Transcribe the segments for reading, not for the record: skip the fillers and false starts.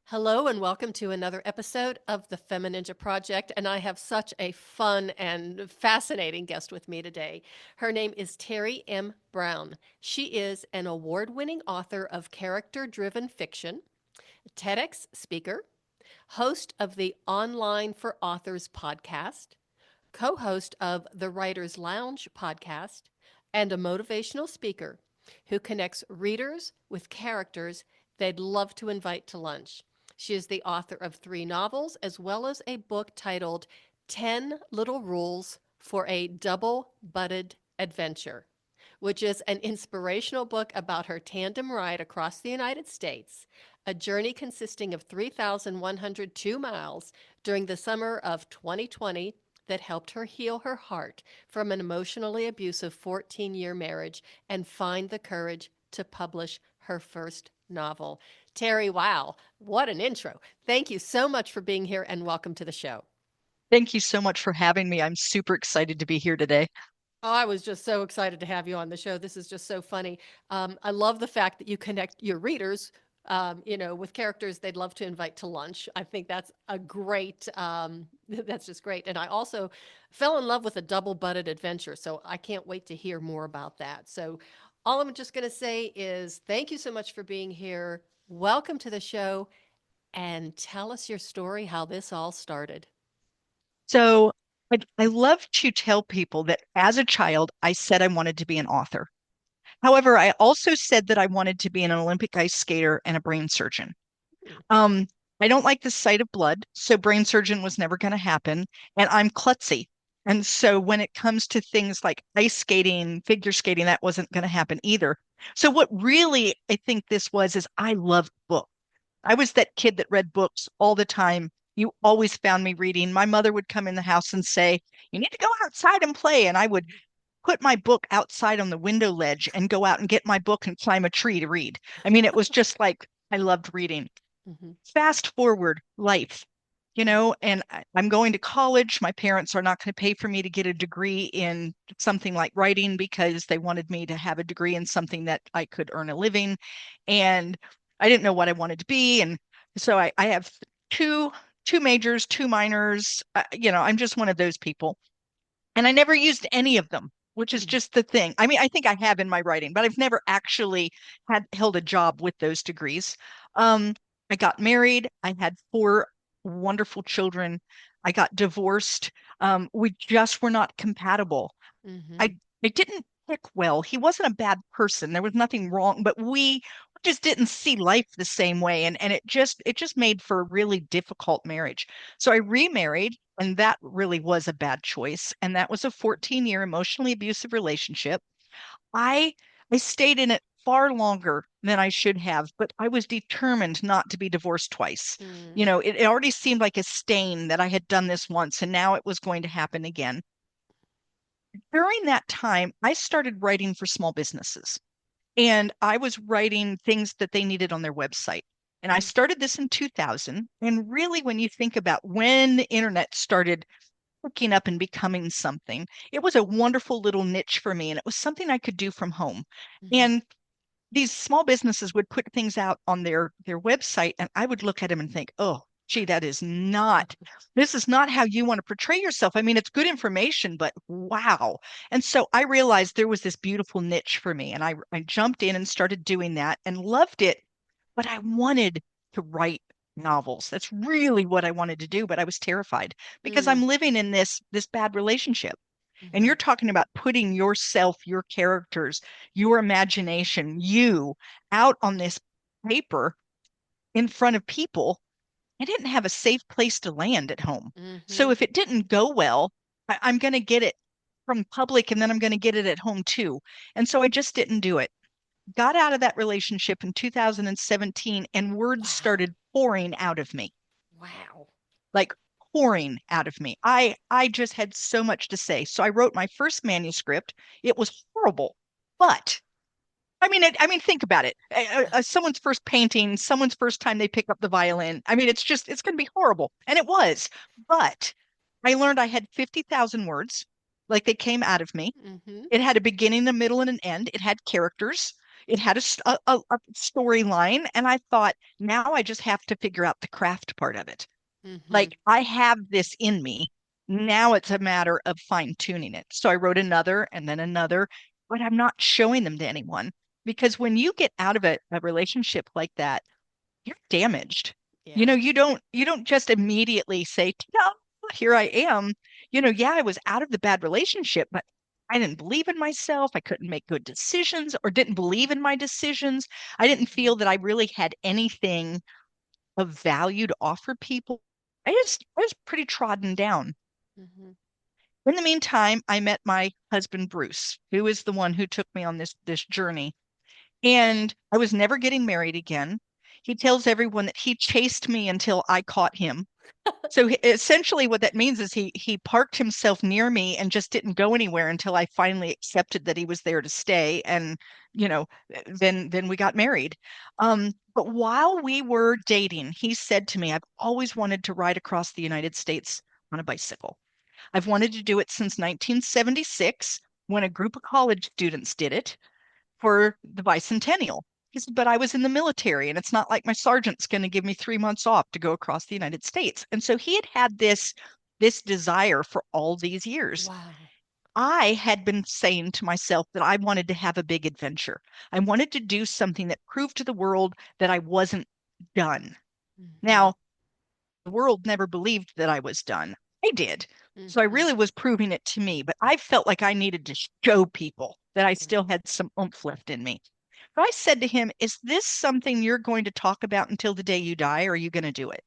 Hello and welcome to another episode of the FemiNinja Project. And I have such a fun and fascinating guest with me today. Her name is Teri M Brown. She is an award-winning author of character-driven fiction, TEDx speaker, host of the Online for Authors podcast, co-host of the Writer's Lounge podcast, and a motivational speaker who connects readers with characters they'd love to invite to lunch. She is the author of 3 novels as well as a book titled 10 Little Rules for a Double-Butted Adventure, which is an inspirational book about her tandem ride across the United States, a journey consisting of 3,102 miles during the summer of 2020 that helped her heal her heart from an emotionally abusive 14-year marriage and find the courage to publish her first novel. Teri, wow, what an intro. Thank you so much for being here and welcome to the show. Thank you so much for having me. I'm super excited to be here today. Oh, I was just so excited to have you on the show. This is just so funny. I love the fact that you connect your readers, with characters they'd love to invite to lunch. I think that's a great, that's just great. And I also fell in love with a double-butted adventure, so I can't wait to hear more about that. So all I'm just going to say is thank you so much for being here. Welcome to the show, and tell us your story, how this all started. So I love to tell people that as a child, I said I wanted to be an author. However, I also said that I wanted to be an Olympic ice skater and a brain surgeon. Hmm. Um, I don't like the sight of blood, so brain surgeon was never going to happen. And I'm klutzy. And so when it comes to things like ice skating, figure skating, that wasn't going to happen either. So what really I think this was is I loved books. I was that kid that read books all the time. You always found me reading. My mother would come in the house and say, "You need to go outside and play." And I would put my book outside on the window ledge and go out and get my book and climb a tree to read. I mean, it was just like I loved reading. Hmm. Fast forward life, and I'm going to college. My parents are not going to pay for me to get a degree in something like writing because they wanted me to have a degree in something that I could earn a living. And I didn't know what I wanted to be. And so I have two majors, two minors. I'm just one of those people. And I never used any of them, which is just the thing. I mean, I think I have in my writing, but I've never actually had held a job with those degrees. Um, I got married. I had 4 wonderful children. I got divorced. We just were not compatible. Hmm. I didn't pick well. He wasn't a bad person. There was nothing wrong, but we just didn't see life the same way. And it just made for a really difficult marriage. So I remarried, and that really was a bad choice. And that was a 14-year emotionally abusive relationship. I I stayed in it far longer than I should have, but I was determined not to be divorced twice. Hmm. It already seemed like a stain that I had done this once, and now it was going to happen again. During that time, I started writing for small businesses, and I was writing things that they needed on their website. And I started this in 2000. And really, when you think about when the internet started picking up and becoming something, it was a wonderful little niche for me. And it was something I could do from home. Hmm. And these small businesses would put things out on their website, and I would look at them and think, oh, gee, this is not how you want to portray yourself. I mean, it's good information, but wow. And so I realized there was this beautiful niche for me, and I jumped in and started doing that and loved it, but I wanted to write novels. That's really what I wanted to do, but I was terrified because Hmm. I'm living in this bad relationship. And Hmm. you're talking about putting yourself, your characters, your imagination, you out on this paper in front of people. I didn't have a safe place to land at home. So Hmm. if it didn't go well, I'm going to get it from public and then I'm going to get it at home too. And so I just didn't do it. Got out of that relationship in 2017 and words Wow. started pouring out of me, Wow. like pouring out of me. I just had so much to say. So I wrote my first manuscript. It was horrible, but I mean, think about it. Someone's first painting, someone's first time they pick up the violin. I mean, it's going to be horrible, and it was. But I learned I had 50,000 words, like they came out of me. Hmm. It had a beginning, a middle, and an end. It had characters. It had a storyline, and I thought, now I just have to figure out the craft part of it. Mm-hmm. Like, I have this in me. Now it's a matter of fine tuning it. So I wrote another and then another, but I'm not showing them to anyone because when you get out of a relationship like that, you're damaged. Yeah. You don't just immediately say, no, here I am. Yeah, I was out of the bad relationship, but I didn't believe in myself. I couldn't make good decisions or didn't believe in my decisions. I didn't feel that I really had anything of value to offer people. I was pretty trodden down. Mm-hmm. In the meantime, I met my husband Bruce, who is the one who took me on this journey. And I was never getting married again. He tells everyone that he chased me until I caught him. So essentially, what that means is he parked himself near me and just didn't go anywhere until I finally accepted that he was there to stay. And you know, then we got married. But while we were dating, he said to me, "I've always wanted to ride across the United States on a bicycle. I've wanted to do it since 1976 when a group of college students did it for the bicentennial." He said, but I was in the military and it's not like my sergeant's going to give me 3 months off to go across the United States. And so he had had this desire for all these years. Wow. I had been saying to myself that I wanted to have a big adventure. I wanted to do something that proved to the world that I wasn't done. Mm-hmm. Now, the world never believed that I was done. I did. So I Mm-hmm. really was proving it to me, but I felt like I needed to show people that I Right. still had some oomph left in me. So I said to him, is this something you're going to talk about until the day you die, or are you going to do it?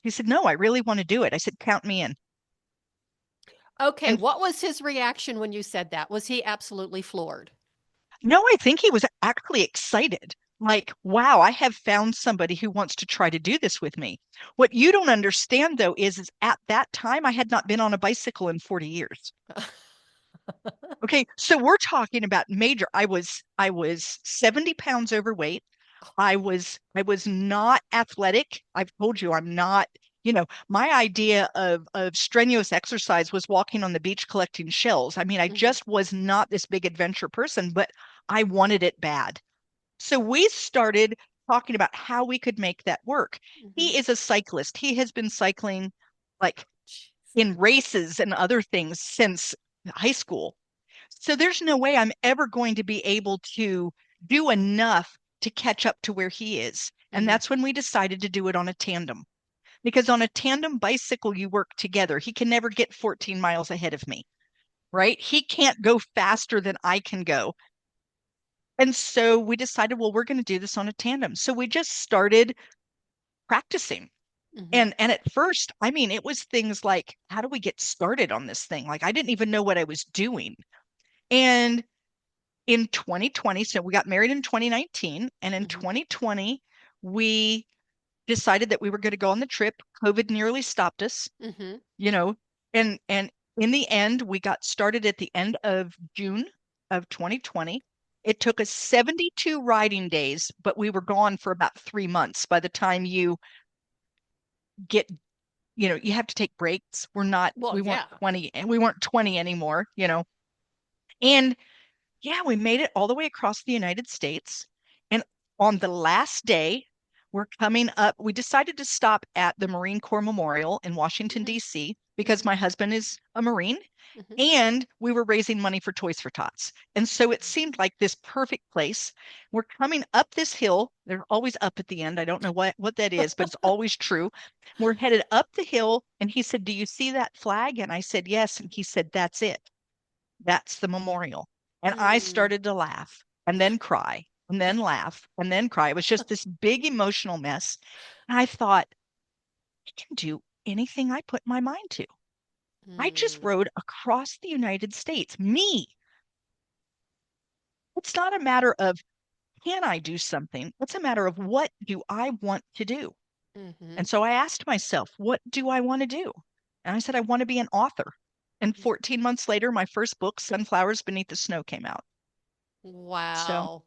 He said, no, I really want to do it. I said, count me in. Okay, And what was his reaction when you said that? Was he absolutely floored? no, I think he was actually excited. Like, wow, I have found somebody who wants to try to do this with me. What you don't understand, though, is at that time, I had not been on a bicycle in 40 years. Okay, so we're talking about major. I was 70 pounds overweight. I was not athletic. I've told you I'm not, my idea of strenuous exercise was walking on the beach collecting shells. I mean, I Mm-hmm. just was not this big adventure person, but I wanted it bad. So we started talking about how we could make that work. Mm-hmm. He is a cyclist. He has been cycling like Jeez. in races and other things since high school. So there's no way I'm ever going to be able to do enough to catch up to where he is. And Mm-hmm. that's when we decided to do it on a tandem. Because on a tandem bicycle, you work together. He can never get 14 miles ahead of me, right? He can't go faster than I can go. And so we decided, well, we're going to do this on a tandem. So we just started practicing. Mm-hmm. And at first, I mean, it was things like, how do we get started on this thing? Like I didn't even know what I was doing. And in 2020, so we got married in 2019, and in Mm-hmm. 2020, we decided that we were going to go on the trip. COVID nearly stopped us, Mm-hmm. you know, and in the end, we got started at the end of June of 2020. It took us 72 riding days, but we were gone for about 3 months by the time you get, you have to take breaks. Well, We weren't yeah. 20 and we weren't 20 anymore. And yeah, we made it all the way across the United States. And on the last day, we're coming up. We decided to stop at the Marine Corps Memorial in Washington, Mm-hmm. D.C., because Mm-hmm. my husband is a Marine Mm-hmm. and we were raising money for Toys for Tots. And so it seemed like this perfect place. We're coming up this hill. They're always up at the end. I don't know what that is, but it's always true. We're headed up the hill. And he said, do you see that flag? And I said, yes. And he said, that's it. That's the memorial. And I Mm. started to laugh and then cry and then laugh and then cry. It was just this big emotional mess. And I thought, I can do anything I put my mind to. I just Mm. rode across the United States. Me. It's not a matter of can I do something? It's a matter of what do I want to do? Mm-hmm. And so I asked myself, what do I want to do? And I said, I want to be an author. And 14 months later, my first book, Sunflowers Beneath the Snow, came out. So Wow.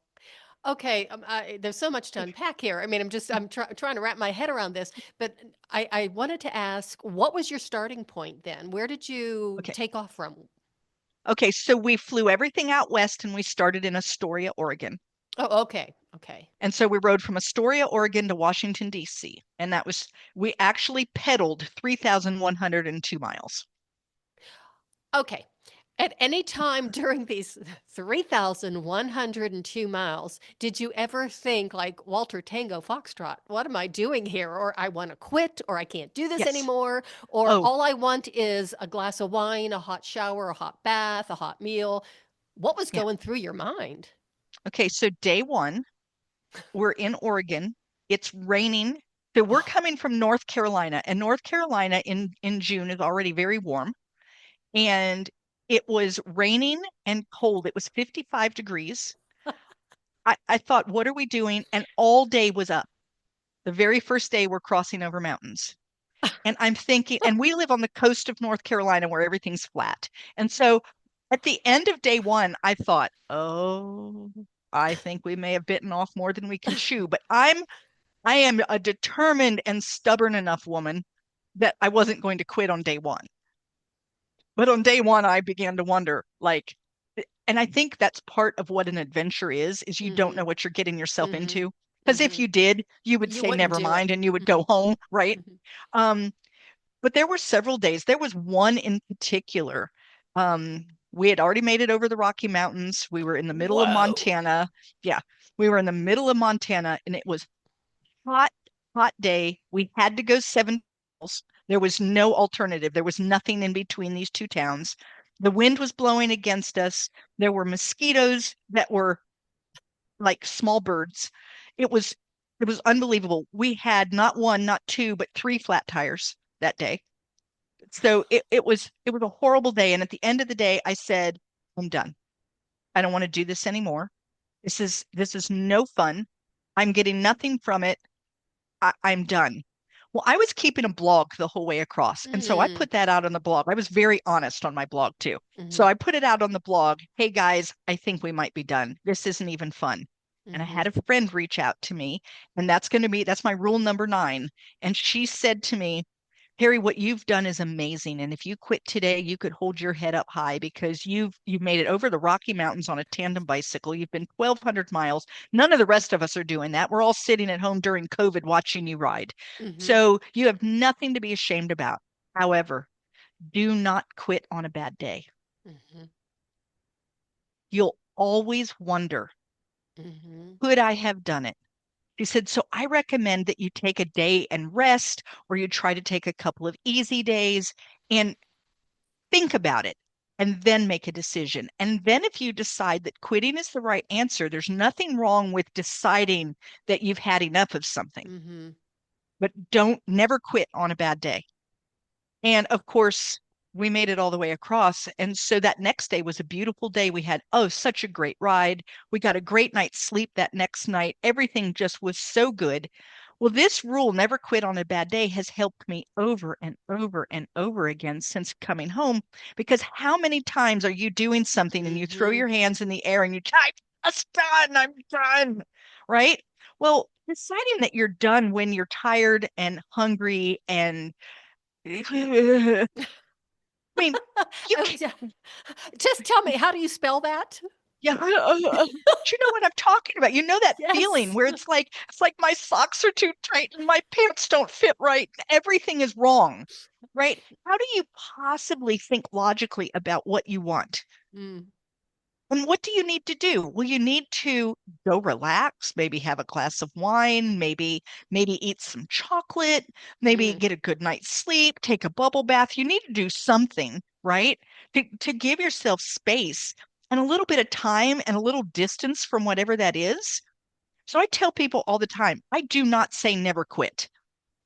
Okay, there's so much to unpack here. I mean, trying to wrap my head around this, but I wanted to ask, what was your starting point then? Where did you okay. take off from? Okay, so we flew everything out west and we started in Astoria, Oregon. Oh, okay. Okay. And so we rode from Astoria, Oregon to Washington, D.C. And we actually pedaled 3,102 miles. Okay. At any time during these 3,102 miles, did you ever think like Walter Tango Foxtrot, what am I doing here? Or I want to quit, or I can't do this Yes. anymore, or Oh, all I want is a glass of wine, a hot shower, a hot bath, a hot meal? What was yeah. going through your mind? Okay, so day one, we're in Oregon. It's raining. So we're Oh, coming from North Carolina, and North Carolina in June is already very warm. And it was raining and cold. It was 55 degrees. I thought, what are we doing? And all day was up. The very first day we're crossing over mountains. And I'm thinking, and we live on the coast of North Carolina where everything's flat. And so at the end of day one, I thought, oh, I think we may have bitten off more than we can chew. But I am a determined and stubborn enough woman that I wasn't going to quit on day one. But on day one, I began to wonder, like, and I think that's part of what an adventure is you don't mm-hmm, know what you're getting yourself mm-hmm, into. Because if mm-hmm. you did, you would You say, wouldn't never do it. mind, and you would Mm-hmm, go home, right? mm-hmm. Um, but there were several days. There was one in particular. We had already made it over the Rocky Mountains. We were in the middle of Whoa. Montana. Yeah, we were in the middle of Montana, and it was hot, hot day. We had to go 7 miles. There was no alternative. There was nothing in between these two towns. The wind was blowing against us. There were mosquitoes that were like small birds. It was it was unbelievable. We had not one, not two, but three flat tires that day. So it was a horrible day. And at the end of the day, I said, I'm done. I don't want to do this anymore. This is no fun. I'm getting nothing from it. I'm done. Well, I was keeping a blog the whole way across. And so I Mm, put that out on the blog. I was very honest on my blog too. mm-hmm, So I put it out on the blog. Hey guys, I think we might be done. This isn't even fun. And I mm-hmm. had a friend reach out to me, and that's my rule number 9. And she said to me, Harry, what you've done is amazing. And if you quit today, you could hold your head up high because you've made it over the Rocky Mountains on a tandem bicycle. You've been 1,200 miles. None of the rest of us are doing that. We're all sitting at home during COVID watching you ride. Mm-hmm. So you have nothing to be ashamed about. However, do not quit on a bad day. Mm-hmm. You'll always wonder, Mm-hmm. could I have done it? She said, so I recommend that you take a day and rest, or you try to take a couple of easy days and think about it and then make a decision. And then if you decide that quitting is the right answer, there's nothing wrong with deciding that you've had enough of something. Mm-hmm. But don't never quit on a bad day. And of course, we made it all the way across. And so that next day was a beautiful day. We had, oh, such a great ride. We got a great night's sleep that next night. Everything just was so good. Well, this rule, never quit on a bad day, has helped me over and over and over again since coming home. Because how many times are you doing something and you throw Mm-hmm. your hands in the air and you type, I'm done, I'm done, right? Well, deciding that you're done when you're tired and hungry and I mean, you Oh, can, yeah. Just tell me, how do you spell that? yeah, but you know what I'm talking about. You know that feeling Yes. where it's like my socks are too tight and my pants don't fit right. Everything is wrong, right? How do you possibly think logically about what you want? Mm, And what do you need to do? Well, you need to go relax, maybe have a glass of wine, maybe eat some chocolate, maybe mm, get a good night's sleep, take a bubble bath. You need to do something, right? To give yourself space and a little bit of time and a little distance from whatever that is. So I tell people all the time, I do not say never quit.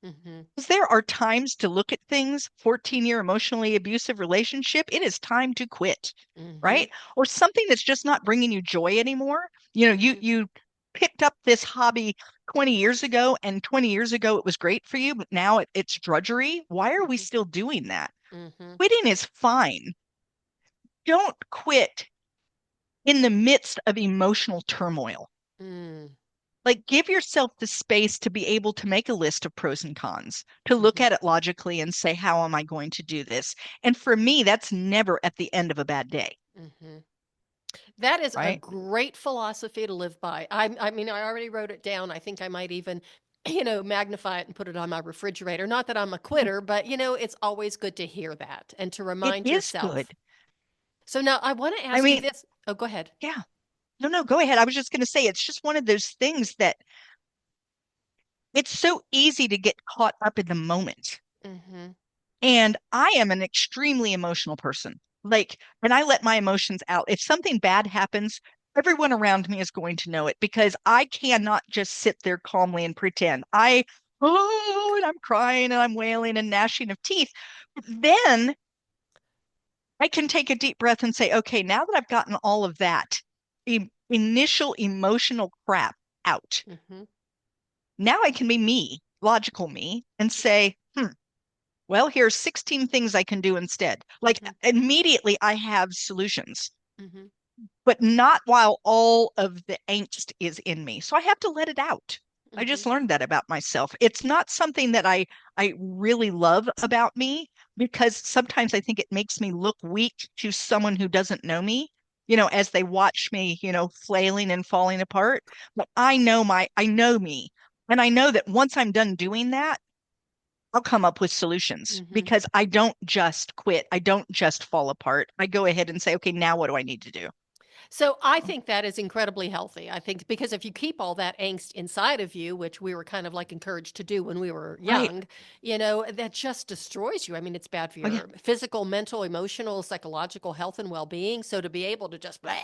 mm-hmm, Because there are times to look at things, 14-year emotionally abusive relationship, it is time to quit, mm-hmm, right? Or something that's just not bringing you joy anymore. You mm-hmm, you picked up this hobby 20 years ago, and 20 years ago it was great for you, but now it's drudgery. Why are we mm-hmm, still doing that? mm-hmm, Quitting is fine. Don't quit in the midst of emotional turmoil. mm, Like, give yourself the space to be able to make a list of pros and cons, to look mm-hmm, at it logically and say, how am I going to do this? And for me, that's never at the end of a bad day. Hmm. That is a right? great philosophy to live by. I mean, I already wrote it down. I think I might even, magnify it and put it on my refrigerator. Not that I'm a quitter, but it's always good to hear that and to It remind is good. yourself. So now I want to I ask you mean, this. Oh, go ahead. yeah. No, no, go ahead. I was just going to say it's just one of those things that it's so easy to get caught up in the moment. Hmm. And I am an extremely emotional person. Like, and I let my emotions out. If something bad happens, everyone around me is going to know it because I cannot just sit there calmly and pretend. And I'm crying and I'm wailing and gnashing of teeth. But then I can take a deep breath and say, okay, now that I've gotten all of that initial emotional crap out, Hmm. now I can be me, logical me, and say, well, here's 16 things I can do instead. Like Hmm. immediately I have solutions, Hmm. but not while all of the angst is in me. So I have to let it out. I Hmm. just learned that about myself. It's not something that I really love about me because sometimes I think it makes me look weak to someone who doesn't know me, as they watch me, flailing and falling apart. But I know me. And I know that once I'm done doing that, I'll come up with solutions Hmm. because I don't just quit. I don't just fall apart. I go ahead and say, okay, now what do I need to do? So I think that is incredibly healthy. I think because if you keep all that angst inside of you, which we were kind of like encouraged to do when we were Right. young, that just destroys you. I mean, it's bad for Oh, yeah. your physical, mental, emotional, psychological health and well-being. So to be able to just blah,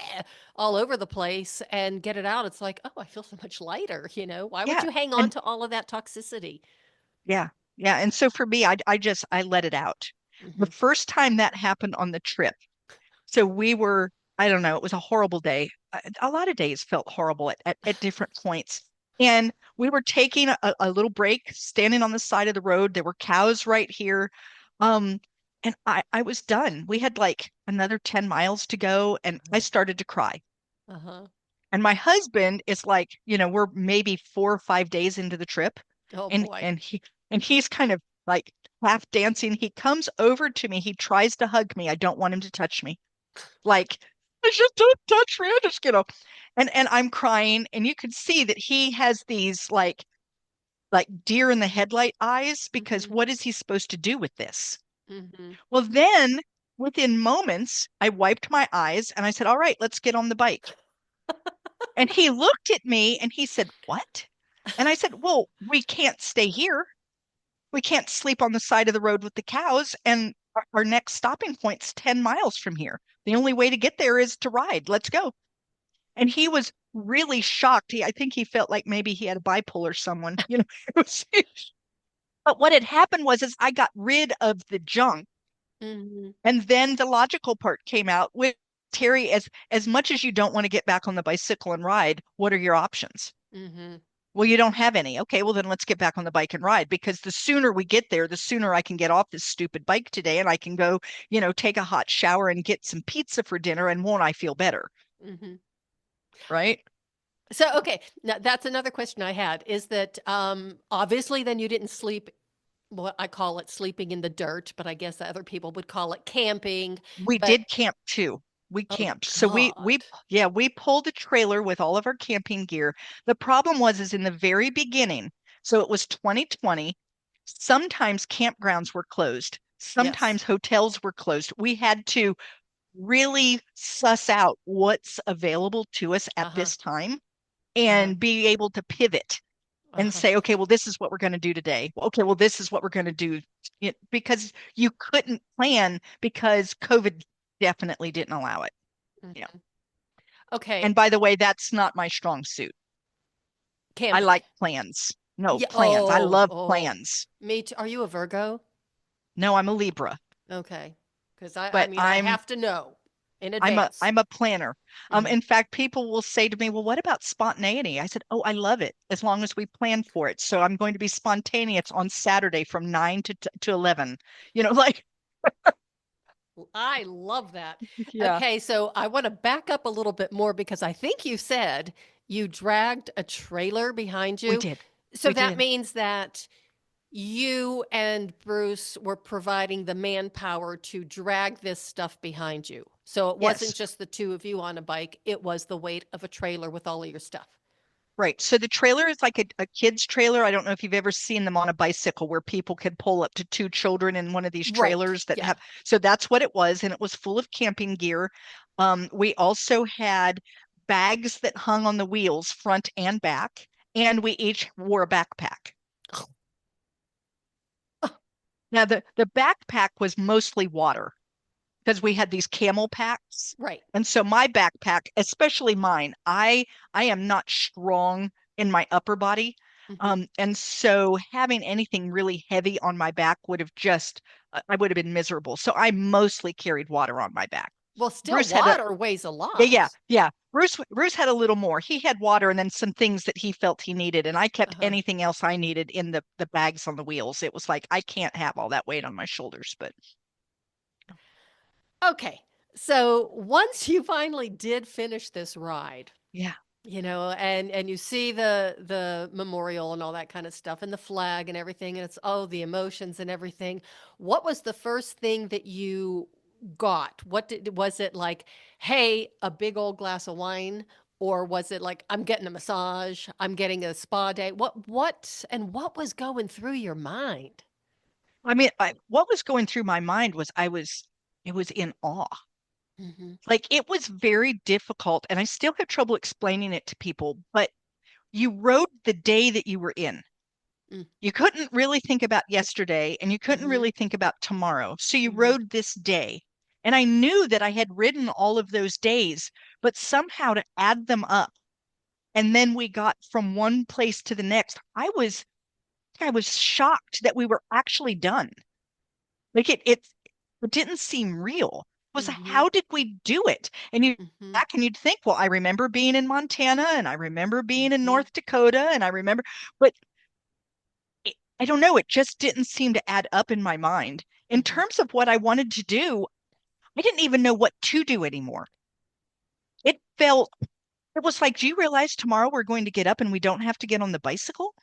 all over the place and get it out, it's like, oh, I feel so much lighter. Why would Yeah. you hang on And to all of that toxicity? yeah. Yeah. And so for me, I let it out. The Hmm. first time that happened on the trip, so I don't know, it was a horrible day. A lot of days felt horrible at different points. And we were taking a little break, standing on the side of the road. There were cows right here. Um, and I was done. We had like another 10 miles to go, and I started to cry. Uh-huh. And my husband is like, we're maybe 4 or 5 days into the trip, Oh and boy. and he's kind of like half dancing. He comes over to me. He tries to hug me. I don't want him to touch me. Like, I just don't touch me. I just, and I'm crying, and you could see that he has these like deer in the headlight eyes because Hmm. what is he supposed to do with this? Hmm. Well, then within moments, I wiped my eyes and I said, "All right, let's get on the bike." And he looked at me and he said, "What?" And I said, "Well, we can't stay here. We can't sleep on the side of the road with the cows. And our next stopping point's 10 miles from here. The only way to get there is to ride. Let's go." And he was really shocked. I think he felt like maybe he had a bipolar someone, it was, but what had happened was is I got rid of the junk. Hmm. And then the logical part came out with Terry, as much as you don't want to get back on the bicycle and ride, what are your options? Hmm. Well, you don't have any. Okay, well then let's get back on the bike and ride because the sooner we get there, the sooner I can get off this stupid bike today and I can go, take a hot shower and get some pizza for dinner and won't I feel better? Hmm. Right? So, okay, now that's another question I had is that obviously then you didn't sleep, what I call it sleeping in the dirt, but I guess other people would call it camping. We But did camp too. We oh camped. So we God. yeah, we pulled a trailer with all of our camping gear. The problem was is in the very beginning. So it was 2020. Sometimes campgrounds were closed. Yes. Sometimes hotels were closed. We had to really suss out what's available to us at Uh-huh. this time Uh-huh. and be able to pivot and Uh-huh. say, okay, well, this is what we're going to do today. Okay, well, this is what we're going to do. Because you couldn't plan because COVID definitely didn't allow it. Yeah. Mhm. Okay, And by the way, that's not my strong suit. I camping. like plans. No, Yeah. plans. I Oh, love oh. plans. Me too. Are you a Virgo? No, I'm a Libra, Okay. Because I but mean I have to know in I'm a advance. I'm a planner. Hmm. In fact, people will say to me, "Well, what about spontaneity?" I said, "Oh, I love it as long as we plan for it." So I'm going to be spontaneous on Saturday from 9 to 11. Like I love that. yeah, Okay, so I want to back up a little bit more because I think you said you dragged a trailer behind we you. did. So We that did. means that you and Bruce were providing the manpower to drag this stuff behind you. So it wasn't Yes. just the two of you on a bike, it was the weight of a trailer with all of your stuff. Right. So the trailer is like a kid's trailer. I don't know if you've ever seen them on a bicycle where people can pull up to two children in one of these Right. trailers that Yeah. have. So that's what it was, and it was full of camping gear. We also had bags that hung on the wheels, front and back, and we each wore a backpack. Now the backpack was mostly water because we had these camel packs. Right. And so my backpack, especially mine, I am not strong in my upper body. Hmm. And so having anything really heavy on my back would have just I would have been miserable. So I mostly carried water on my back. Well, still, Bruce had a water weighs a yeah, yeah, lot. yeah. Bruce had a little more. He had water and then some things that he felt he needed, and I kept Uh-huh. anything else I needed in the bags on the wheels. It was like I can't have all that weight on my shoulders, but Okay. So once you finally did finish this ride, yeah. and you see the memorial and all that kind of stuff and the flag and everything, and it's the emotions and everything. What was the first thing that you got? Was it like, hey, a big old glass of wine? Or was it like, I'm getting a massage, I'm getting a spa day? What was going through your mind? I mean, what was going through my mind was it was in awe. Hmm. Like it was very difficult, and I still have trouble explaining it to people, but you rode the day that you were in. You couldn't really think about yesterday, and you couldn't Mm-hmm. really think about tomorrow. So you Hmm. rode this day. And I knew that I had ridden all of those days, but somehow to add them up, and then we got from one place to the next, I was shocked that we were actually done. Like it didn't seem real. It was Hmm. how did we do it? And you Hmm. back and you'd think, well, I remember being in Montana and I remember being in Hmm. North Dakota and I remember, but I don't know, it just didn't seem to add up in my mind. In Hmm. terms of what I wanted to do, I didn't even know what to do anymore. It felt, it was like, do you realize tomorrow we're going to get up and we don't have to get on the bicycle?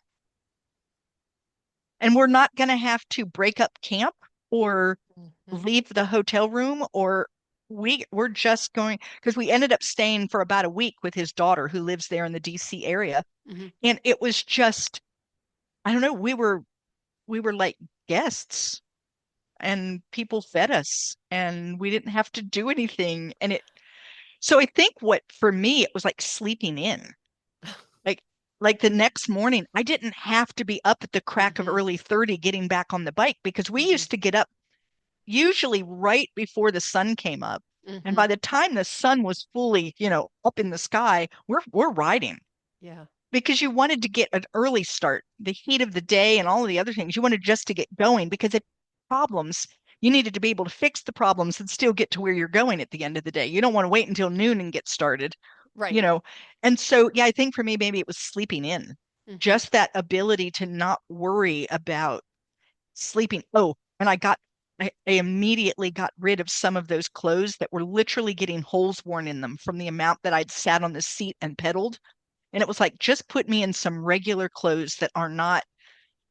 And we're not going to have to break up camp or Hmm. leave the hotel room or we're just going because we ended up staying for about a week with his daughter who lives there in the DC area. Hmm. And it was just, I don't know, we were like guests and people fed us and we didn't have to do anything. And it so I think what for me it was like sleeping in. Like like the next morning, I didn't have to be up at the crack of Hmm. early 30 getting back on the bike because we Hmm. used to get up usually right before the sun came up. And Hmm. by the time the sun was fully, up in the sky, we're riding Yeah. because you wanted to get an early start, the heat of the day and all of the other things. You wanted just to get going because if problems, you needed to be able to fix the problems and still get to where you're going at the end of the day. You don't want to wait until noon and get started, you Right. know. And so, yeah, I think for me, maybe it was sleeping in, Hmm. just that ability to not worry about sleeping. Oh, and I immediately got rid of some of those clothes that were literally getting holes worn in them from the amount that I'd sat on the seat and pedaled. And it was like, just put me in some regular clothes that are not,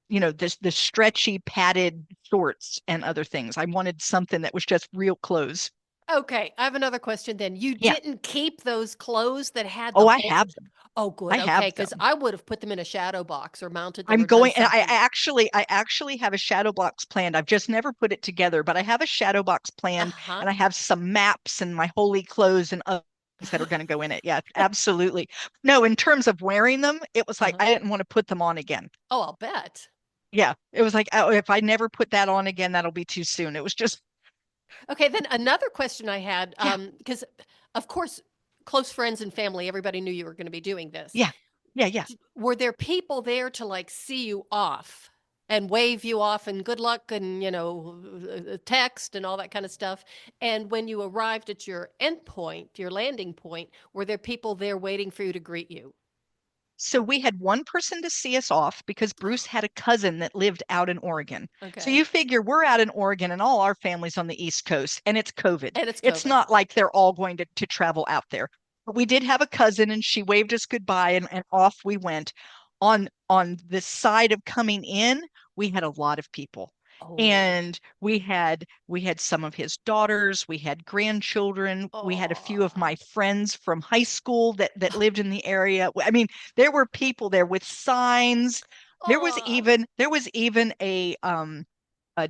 the stretchy padded shorts and other things. I wanted something that was just real clothes. Okay, I have another question then. You Yeah. didn't keep those clothes that had the Oh, I holes? have them. Oh, I good. Okay, have because them. I would have put them in a shadow box or mounted them I'm or done going, and something. I actually have a shadow box planned. I've just never put it together, but I have a shadow box planned, Uh-huh. and I have some maps and my holy clothes and other things that are going to go in it. Yeah, absolutely. No, in terms of wearing them, it was like Uh-huh. I didn't want to put them on again. Oh, I'll bet. Yeah, it was like, oh, if I never put that on again, that'll be too soon. It was just, Okay, then another question I had, yeah, because of course, close friends and family, everybody knew you were going to be doing this. yeah, yeah, yeah. Were there people there to like see you off and wave you off and good luck and text and all that kind of stuff? And when you arrived at your end point, your landing point, were there people there waiting for you to greet you? So we had one person to see us off because Bruce had a cousin that lived out in Oregon. So Okay. you figure we're out in Oregon and all our family's on the East Coast and it's COVID. And it's It's COVID. not like they're all going to travel out there. But we did have a cousin and she waved us goodbye and off we went. On the side of coming in, we had a lot of people. Oh. And we had some of his daughters, we had grandchildren, we had a few of Oh. my friends from high school that lived in the area. I mean, there were people there with signs. Oh. There was even a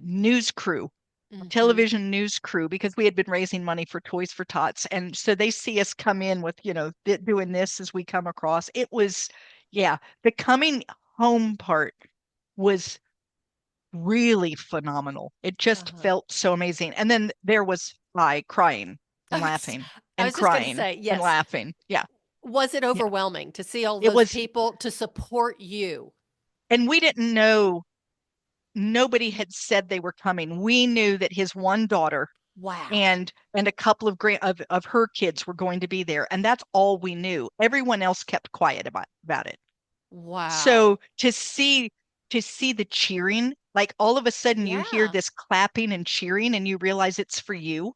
news crew, a Mm-hmm. television news crew, because we had been raising money for Toys for Tots. And so they see us come in with, doing this as we come across. It was, yeah, the coming home part was really phenomenal. It just Uh-huh. felt so amazing. And then there was I crying and laughing I and was just going to crying say, and yes. laughing. Yeah. Was it Yeah. overwhelming to see all It those was, people to support you? and we didn't know, nobody had said they were coming. We knew that his one daughter Wow. and a couple of her kids were going to be there, and that's all we knew. Everyone else kept quiet about it. Wow. So to see the cheering, like all of a sudden you hear Yeah. this clapping and cheering and you realize it's for you.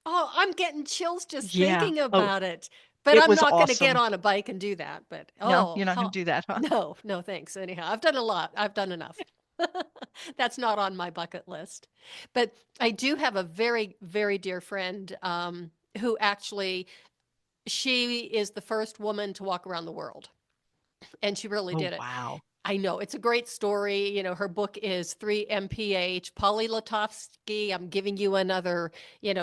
Oh, I'm getting chills just Yeah. thinking Oh, about it. But it I'm was not going to get awesome. on a bike and do that. But No, oh, you're not going how, to do that, huh? no, no, thanks. Anyhow, I've done a lot. I've done enough. That's not on my bucket list. But I do have a very, very dear friend who actually, she is the first woman to walk around the world. And she really Oh, did it. wow. I know it's a great story. You know, her book is 3 MPH. Polly Latovsky, I'm giving you another,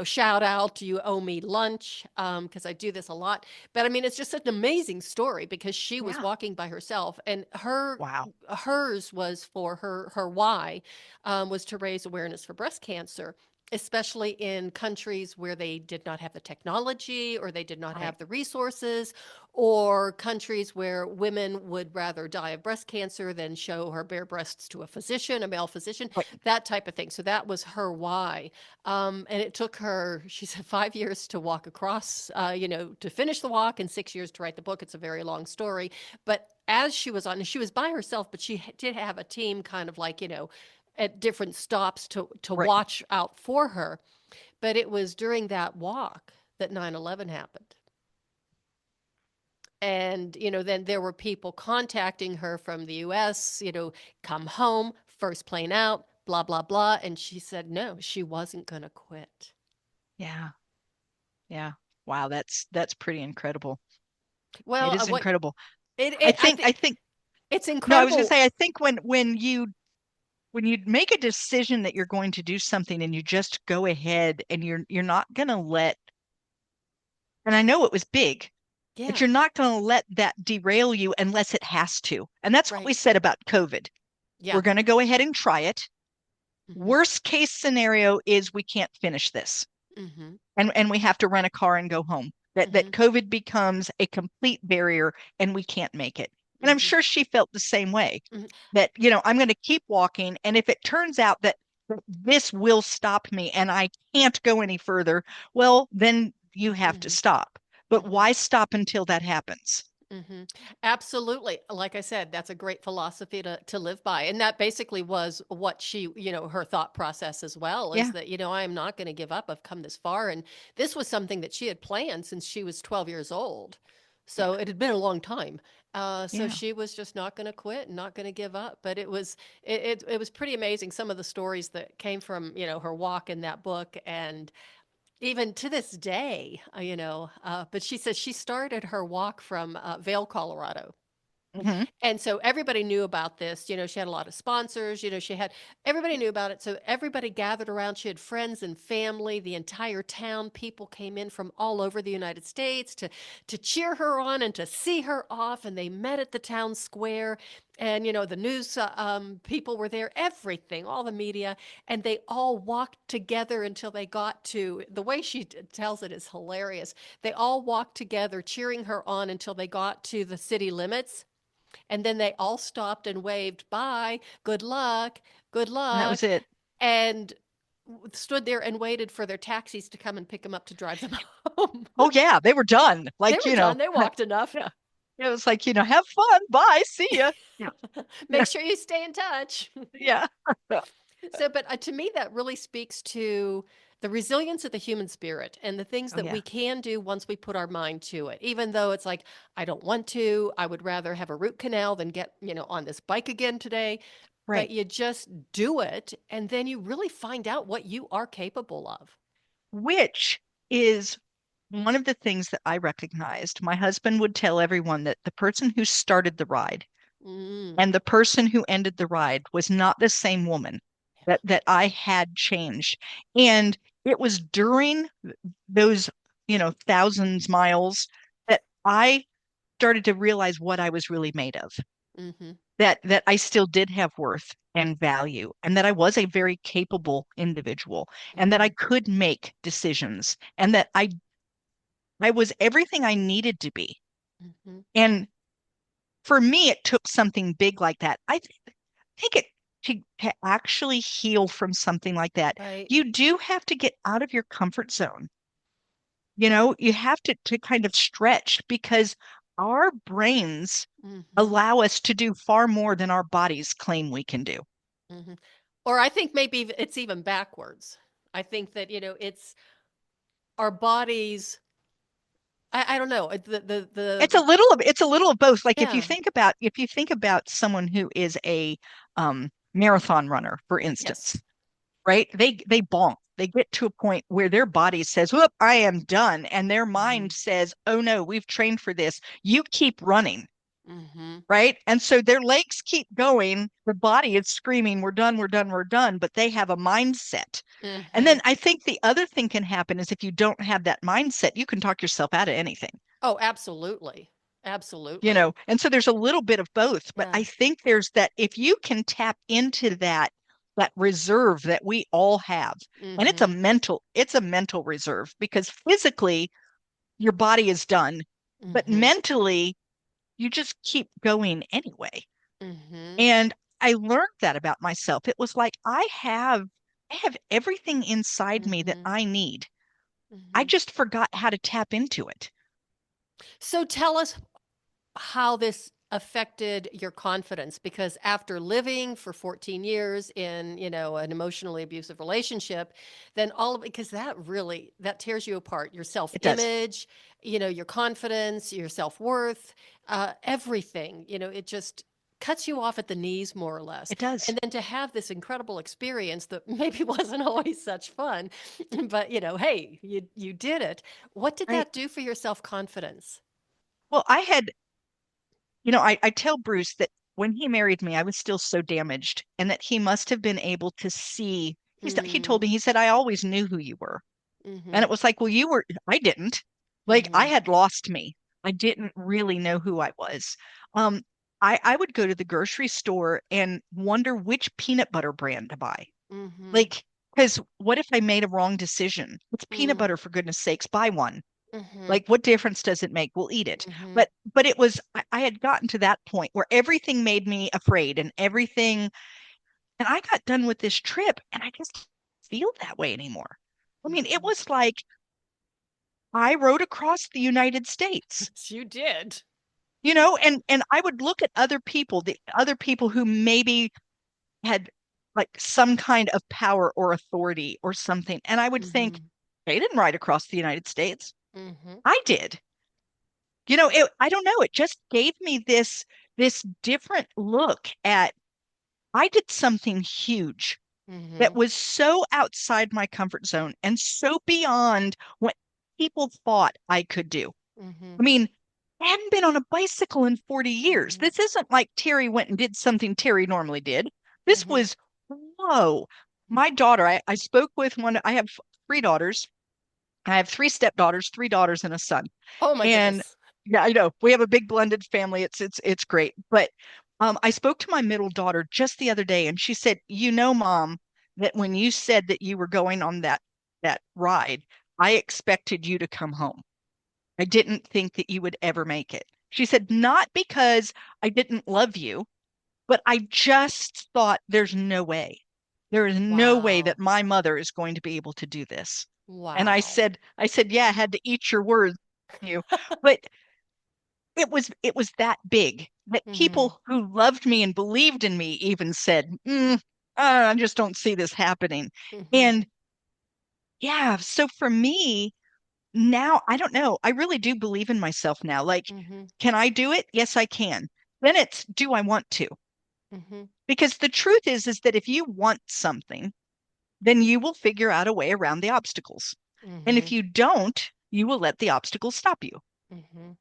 shout out. You owe me lunch because I do this a lot. But I mean, it's just an amazing story because she was Yeah. walking by herself, and Wow. hers was for her why was to raise awareness for breast cancer, especially in countries where they did not have the technology or they did not Right. have the resources, or countries where women would rather die of breast cancer than show her bare breasts to a physician, a male physician, Right. that type of thing. So that was her why. And it took her, she said, 5 years to walk across, to finish the walk, and 6 years to write the book. It's a very long story. But as she was on, she was by herself, but she did have a team kind of like, at different stops to Right. watch out for her. But it was during that walk that 9/11 happened. And, then there were people contacting her from the US, come home, first plane out, blah, blah, blah. And she said no, she wasn't going to quit. Yeah. Yeah. Wow, that's pretty incredible. It Well, is what incredible. it I I think think it's no, I was going to incredible. say, I think when you make a decision that you're going to do something and you just go ahead and you're not going to let, and I know it was big, but Yeah, you're not going to let that derail you unless it has to. And that's what right. we said about COVID. Yeah. We're going to go ahead and try it. Hmm. Worst case scenario is we can't finish this, Hmm. and we have to rent a car and go home. That Hmm. COVID becomes a complete barrier and we can't make it. And I'm Hmm. sure she felt the same way, Hmm. that, I'm going to keep walking. And if it turns out that this will stop me and I can't go any further, well, then you have to Hmm. stop. But Hmm. why stop until that happens? Hmm. Absolutely. Like I said, that's a great philosophy to live by. And that basically was what she, her thought process as well is Yeah, that, I am not going to give up. I've come this far. And this was something that she had planned since she was 12 years old. yeah, So it had been a long time. So yeah. she was just not going to quit and not going to give up. But it was pretty amazing. Some of the stories that came from, her walk in that book, and even to this day, but she says she started her walk from Vail, Colorado. Hmm. And so everybody knew about this. She had a lot of sponsors, she had everybody knew about it. So everybody gathered around. She had friends and family, the entire town. People came in from all over the United States to cheer her on and to see her off. And they met at the town square. And, the news people were there, everything, all the media. And they all walked together until they got to the way she tells it is hilarious. They all walked together, cheering her on until they got to the city limits, and then they all stopped and waved, bye, good And that was luck, it. and stood there and waited for their taxis to come and pick them up to drive them home. Oh yeah, they were done. They Like, were done. They walked enough. yeah. It was like, have fun. Bye. See ya. Yeah. Make sure you stay in touch. Yeah. So, but to me, that really speaks to the resilience of the human spirit and the things Oh that yeah. we can do once we put our mind to it. Even though it's like, I don't want to, I would rather have a root canal than get, on this bike again today. but Right. you just do it, and then you really find out what you are capable of. Which is one of the things that I recognized. My husband would tell everyone that the person who started the ride Mm, and the person who ended the ride was not the same woman, that I had changed. And it was during those, thousands miles that I started to realize what I was really made of, mm-hmm, that I still did have worth and value, and that I was a very capable individual, and that mm-hmm, I could make decisions, and that I was everything I needed to be. mm-hmm. And for me, it took something big like that. Think it to actually heal from something like that, Right. you do have to get out of your comfort zone. You have to kind of stretch because our brains Mm-hmm, allow us to do far more than our bodies claim we can do. mm-hmm. Or I think maybe it's even backwards. I think that, it's our bodies. I don't know. It's a little of both. Like Yeah. if you think about someone who is a marathon runner, for Yes. instance, right? They bonk. They get to a point where their body says, "Whoop, I am done," and their Mm-hmm, mind says, "Oh no, we've trained for this. You keep running." mm-hmm, Right? And so their legs keep going. The body is screaming, "We're done, we're done, we're done," but they have a mindset. And mm-hmm. then I think the other thing can happen is if you don't have that mindset, you can talk yourself out of anything. Oh, absolutely. Absolutely. And so there's a little bit of both, but Yeah. I think there's that if you can tap into that reserve that we all have, and Mm-hmm, it's a mental reserve because physically your body is done, but mm-hmm, mentally you just keep going anyway. mm-hmm, And I learned that about myself. It was like I have everything inside me that mm-hmm, I need. I mm-hmm. just forgot how to tap into it. So tell us how this affected your confidence, because after living for 14 years in, an emotionally abusive relationship, then all of it, because that tears you apart, your It does. self-image, your confidence, your self-worth, everything, it just cuts you off at the knees more or less. It does. And then to have this incredible experience that maybe wasn't always such fun, but hey, you did it. What did Right. that do for your self-confidence? Well, I tell Bruce that when he married me, I was still so damaged and that he must have been able to see. He told Mm, me, he said, "I always knew who you were." And mhm. it was like, well, I didn't. Like I Mhm. had lost me. I didn't really know who I was. Um, I would go to the grocery store and wonder which peanut butter brand to buy. Mhm. Like, because what if I made a wrong decision? It's peanut Mm. butter, for goodness sakes, buy one. Mhm. Like, what difference does it make? We'll eat it. Mhm. But it was, I had gotten to that point where everything made me afraid and everything. And I got done with this trip and I just didn't feel that way anymore. I mean, it Mhm. was like I rode across the United States, You did. and I would look at the other people who maybe had like some kind of power or authority or something, and I would think Mhm. they didn't ride across the United States. Mhm. I did. I don't know, it just gave me this different look at I did something huge that Mhm. was so outside my comfort zone and so beyond what people thought I could do. Mhm. I mean, I hadn't been on a bicycle in 40 years. Mhm. This isn't like Terry went and did something Terry normally did. This Mhm. was, whoa. My daughter, I spoke with one, I have three daughters. I have three stepdaughters, three daughters, and a son. Oh my And goodness. yeah, I know we have a big blended family. It's great. But I spoke to my middle daughter just the other day, and she said, Mom, that when you said that you were going on that ride, I expected you to come home. I didn't think that you would ever make it. She said, not because I didn't love you, but I just thought there's no way. There is no way Wow. that my mother is going to be able to do this. And I Wow. said, I said, yeah, I had to eat your words, you. But it was that big that Mhm. people who loved me and believed in me even said, I just don't see this happening. Mhm. And yeah, so for me, now I don't know. I really do believe in myself now. Like, Mhm. can I do it? Yes, I can. Then it's, do I want to? Mm-hmm. Because the truth is that if you want something, then you will figure out a way around the obstacles. And Mm-hmm. if you don't, you will let the obstacles stop you, Mm-hmm.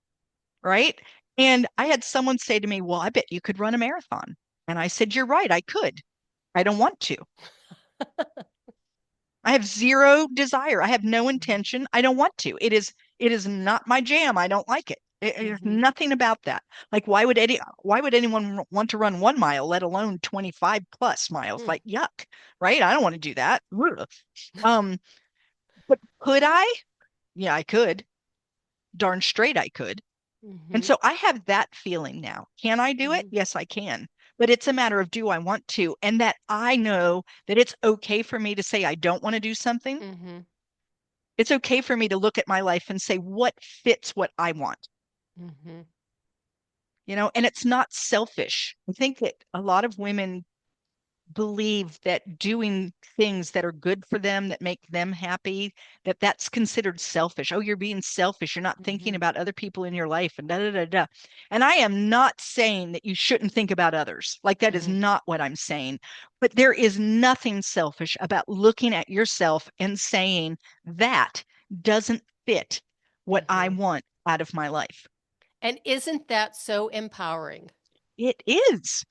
right? And I had someone say to me, well, I bet you could run a marathon. And I said, you're right, I could. I don't want to. I have zero desire. I have no intention. I don't want to. It is not my jam. I don't like it. There's Mm-hmm. nothing about that. Like why would anyone want to run 1 mile, let alone 25 plus miles? Like yuck, right? I don't want to do that. Ugh. Um, but could I? Yeah, I could. Darn straight I could. And Mm-hmm. so I have that feeling now. Can I do it? Mm-hmm. Yes, I can. But it's a matter of do I want to? And that I know that it's okay for me to say I don't want to do something. Mm-hmm. It's okay for me to look at my life and say what fits what I want, Mm-hmm. and it's not selfish. I think that a lot of women believe that doing things that are good for them, that make them happy, that that's considered selfish. Oh, you're being selfish. You're not thinking Mm-hmm. about other people in your life and da da da da. And I am not saying that you shouldn't think about others. Like that is Mm-hmm. not what I'm saying. But there is nothing selfish about looking at yourself and saying that doesn't fit what I Mm-hmm. want out of my life. And isn't that so empowering? It is.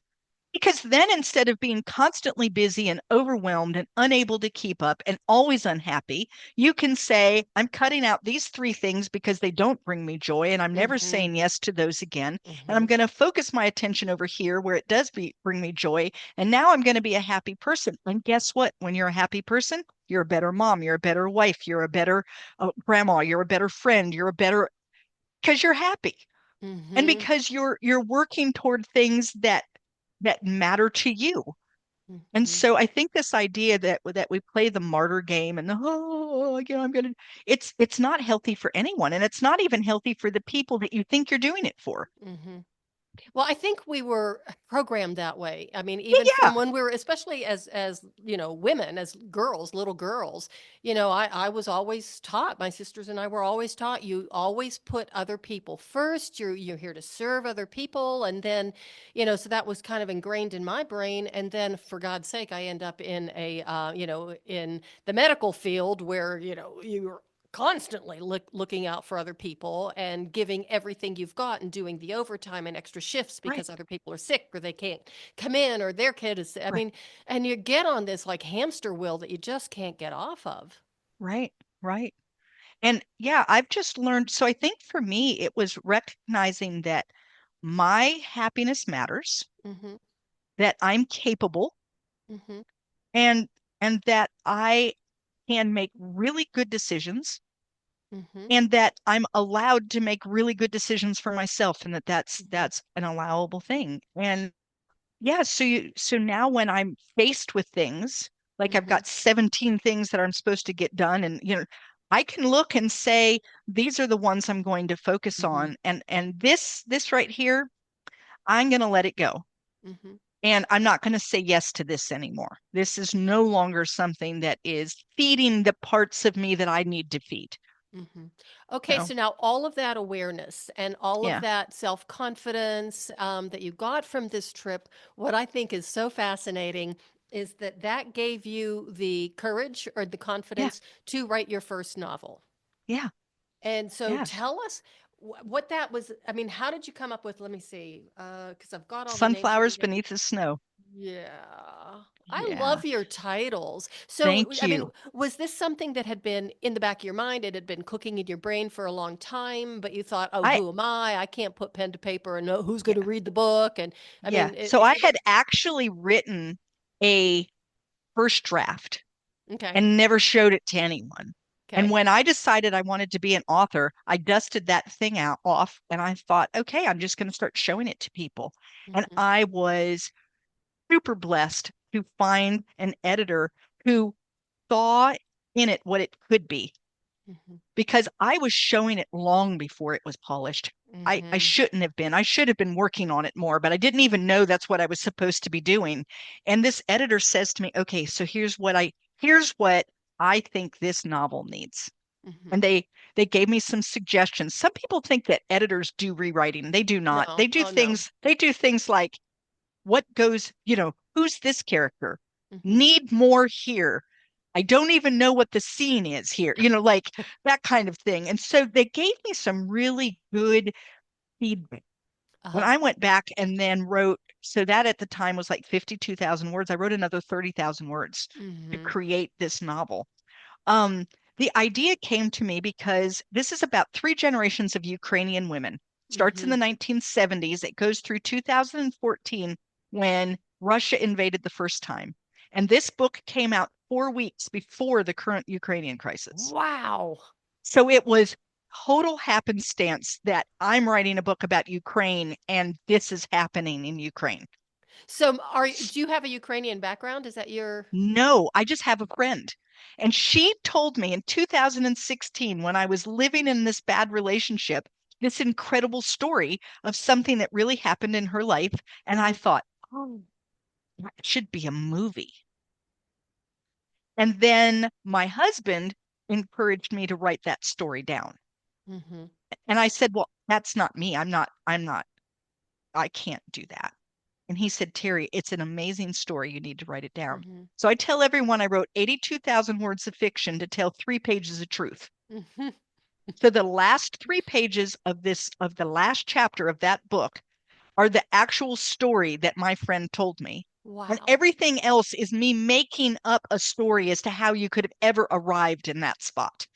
Because then instead of being constantly busy and overwhelmed and unable to keep up and always unhappy, you can say, I'm cutting out these three things because they don't bring me joy. And I'm never Mm-hmm. saying yes to those again. And I'm Mm-hmm. going to focus my attention over here where it does bring me joy. And now I'm going to be a happy person. And guess what? When you're a happy person, you're a better mom, you're a better wife, you're a better grandma, you're a better friend, you're a better because you're happy and Mm-hmm. because you're working toward things that matter to you. And Mm-hmm. so I think this idea that we play the martyr game and I'm gonna it's not healthy for anyone, and it's not even healthy for the people that you think you're doing it for. Mm-hmm. Well, I think we were programmed that way. I mean, even Yeah, from when we were, especially as women, as girls, little girls. I was always taught. My sisters and I were always taught. You always put other people first. You're here to serve other people, and then, so that was kind of ingrained in my brain. And then, for God's sake, I end up in in the medical field where you're constantly looking out for other people and giving everything you've got and doing the overtime and extra shifts right, because other people are sick or they can't come in or their kid is, I right, mean, and you get on this like hamster wheel that you just can't get off of. right, right. And yeah, I've just learned. So I think for me, it was recognizing that my happiness matters, Mm-hmm. that I'm capable, Mm-hmm. and that I can make really good decisions Mm-hmm. and that I'm allowed to make really good decisions for myself and that that's an allowable thing. And yeah, so now when I'm faced with things, like I've Mm-hmm. got 17 things that I'm supposed to get done and I can look and say these are the ones I'm going to focus Mm-hmm. on and this right here, I'm going to let it go. Mm-hmm. And I'm not going to say yes to this anymore. This is no longer something that is feeding the parts of me that I need to feed. Mm-hmm. Okay, So, so now all of that awareness and all of yeah. that self confidence that you got from this trip, what I think is so fascinating is that gave you the courage or the Yeah. confidence to write your first novel. Yeah. And so Yes. tell us what that was. I mean, how did you come up with, let me see, because I've got all the names written Sunflowers down. beneath the snow. Yeah. I Yeah. love your titles. So, Thank I mean, you. was this something that had been in the back of your mind? It had been cooking in your brain for a long time, but you thought, oh, I who am I? I can't put pen to paper and know who's going to yeah. read the book. And I Yeah. mean, So I had actually written a first draft okay. and never showed it to anyone. And Okay. when I decided I wanted to be an author, I dusted that thing out off and I thought, okay, I'm just going to start showing it to people. And Hmm. I was super blessed to find an editor who saw in it what it could be Hmm. because I was showing it long before it was polished. I Hmm. shouldn't have been. I should have been working on it more, but I didn't even know that's what I was supposed to be doing. And this editor says to me, okay, so here's what I think this novel needs. Hmm. And they gave me some suggestions. Some people think that editors do rewriting. They do not. No. Oh, no. They do things like what goes, who's this character? Mhm. Need more here. I don't even know what the scene is here, like that kind of thing. And so they gave me some really good feedback. When Uh-huh. I went back and then wrote, so that at the time was like 52,000 words, I wrote another 30,000 words to Mhm. create this novel. Um, the idea came to me because this is about three generations of Ukrainian women. Starts in the Mhm. 1970s. It goes through 2014 when Russia invaded the first time. And this book came out 4 weeks before the current Ukrainian crisis. Wow. So it was total happenstance that I'm writing a book about Ukraine and this is happening in Ukraine. So do you have a Ukrainian background? Is that your No, I just have a friend. And she told me in 2016, when I was living in this bad relationship, this incredible story of something that really happened in her life. And I Mhm. thought, oh, that should be a movie. And then my husband encouraged me to write that story down. Mhm. And I said, well, that's not me. I can't do that. And he said, Teri, it's an amazing story. You need to write it down. Mhm. So I tell everyone I wrote 82,000 words of fiction to tell 3 pages of truth. Mhm. So the last 3 pages of the last chapter of that book are the actual story that my friend told me. And Wow. everything else is me making up a story as to how you could have ever arrived in that spot.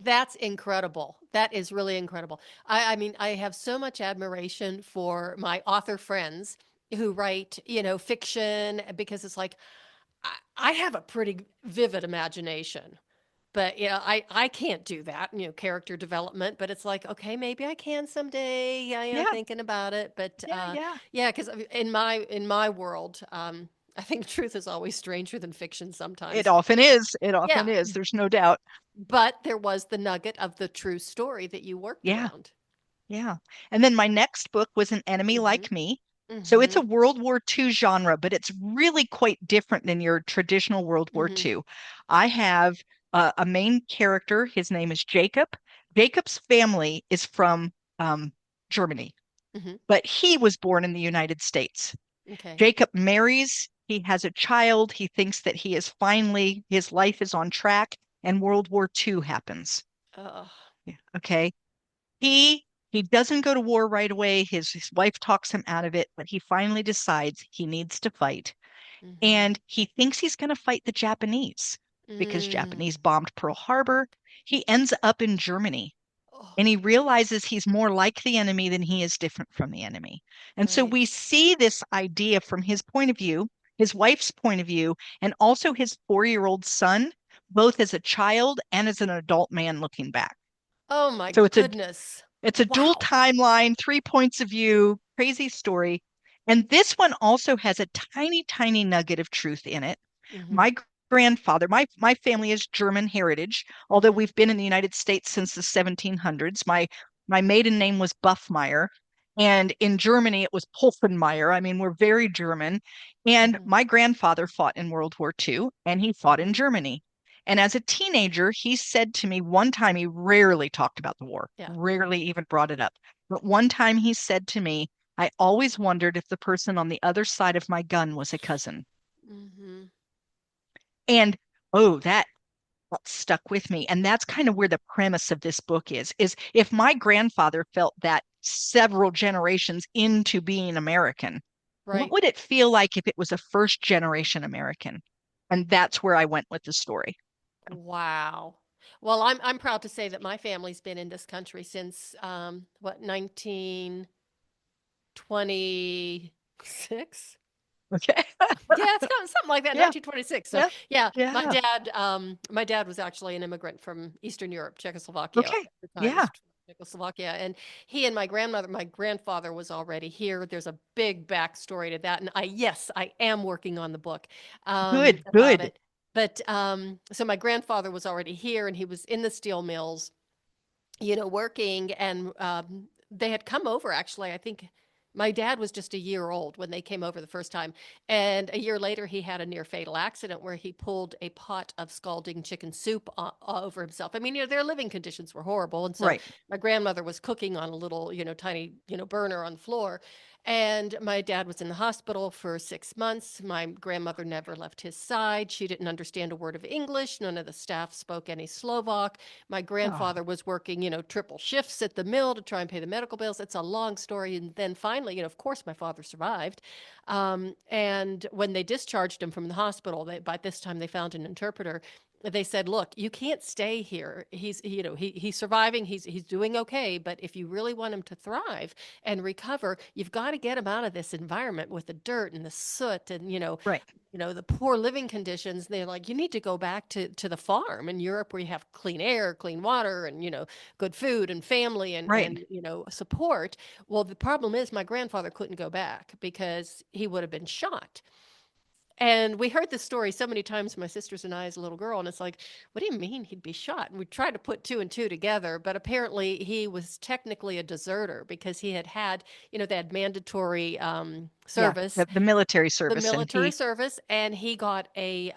That's incredible. That is really incredible. I mean, I have so much admiration for my author friends who write, fiction because it's like I have a pretty vivid imagination. But I can't do that, character development. But it's like, okay, maybe I can someday. Yeah, Yeah, thinking about it. But yeah, yeah. yeah, because in my world, I think truth is always stranger than fiction It sometimes. often is. It often Yeah, is. There's no doubt. but there was the nugget of the true story that you worked Yeah. around. Yeah. And then my next book was An Enemy Mm-hmm. Like Me. So it's Mm-hmm. a World War II genre, but it's really quite different than your traditional World War Mm-hmm. II. I have a main character. His name is Jacob. Jacob's family is from Germany, Mm-hmm. but he was born in the United States. Okay. Jacob marries. He has a child. He thinks that his life is on track, and World War II happens. Oh. Yeah. Okay. He he doesn't go to war right away. His wife talks him out of it, but he finally decides he needs to fight. Mm-hmm. And he thinks he's going to fight the Japanese because Mm. Japanese bombed Pearl Harbor. He ends up in Germany Oh, and he realizes he's more like the enemy than he is different from the enemy. And so we right. see this idea from his point of view, his wife's point of view, and also his 4-year-old son, both as a child and as an adult man looking back. Oh my So goodness. it's a dual Wow. timeline, 3 points of view, crazy story. And this one also has a tiny, tiny nugget of truth in it. Mm-hmm. My grandfather, my family is German heritage, although Mm-hmm. we've been in the United States since the 1700s. My maiden name was Buffmeyer, and in Germany it was Pulfenmeyer. I mean, we're very German. And Mm-hmm. my grandfather fought in World War II, and he fought in Mm-hmm. Germany. And as a teenager, he said to me one time, he rarely talked about the war, Yeah. rarely even brought it up. But one time he said to me, I always wondered if the person on the other side of my gun was a cousin. Mm-hmm. And oh, that stuck with me. And that's kind of Mm-hmm. where the premise of this book is if my grandfather felt that several generations into being American, what Right. would it feel like if it was a first generation American? And that's where I went with the story. Wow. Well, I'm proud to say that my family's been in this country since what 1926. Okay. Yeah, it's kind of something like that, Yeah. 1926. So Yeah. yeah, my Yeah. dad, my dad was actually an immigrant from Eastern Europe, Czechoslovakia at Okay. the time. It Yeah. was Czechoslovakia, and he and my grandfather was already here. There's a big backstory to that, and yes, I am working on the book Good. about Good. it. But so my grandfather was already here, and he was in the steel mills, working, and they had come over actually. I think my dad was just a year old when they came over the first time. And a year later, he had a near fatal accident where he pulled a pot of scalding chicken soup over himself. I mean, their living conditions were horrible. And so Right. my grandmother was cooking on a little, tiny, burner on the floor. And my dad was in the hospital for 6 months. My grandmother never left his side. She didn't understand a word of English. None of the staff spoke any Slovak. My Oh, grandfather was working, triple shifts at the mill to try and pay the medical bills. It's a long story. And then finally, of course, my father survived. And when they discharged him from the hospital, by this time they found an interpreter. They said, "Look, you can't stay here. He's surviving. He's doing okay. But if you really want him to thrive and recover, you've got to get him out of this environment with the dirt and the soot and right, the poor living conditions." They're like, "You need to go back to the farm in Europe where you have clean air, clean water, and good food and family and right. support." Well, the problem is my grandfather couldn't go back because he would have been shot. And we heard this story so many times, my sisters and I, as a little girl, and it's like, what do you mean he'd be shot? And we tried to put two and two together, but apparently he was technically a deserter because they had mandatory Yeah, service, the military the service, and military service, and he got a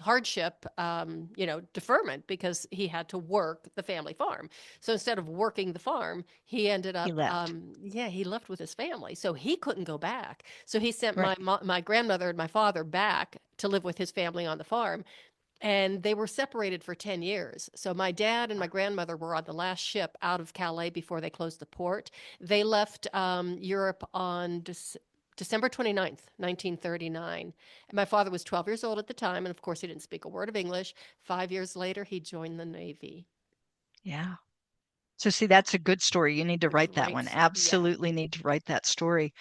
hardship, deferment because he had to work the family farm. So instead of working the farm, he ended he up, left. he left with his family. So he couldn't go back. So he sent Right. my grandmother and my father back to live with his family on the farm. And they were separated for 10 years. So my dad and my grandmother were on the last ship out of Calais before they closed the port. They left Europe on December 29th, 1939. And my father was 12 years old at the time. And of course, he didn't speak a word of English. 5 years later, he joined the Navy. Yeah. So see, that's a good story. You need to It's a write that one. great, yeah. Absolutely need to write that story.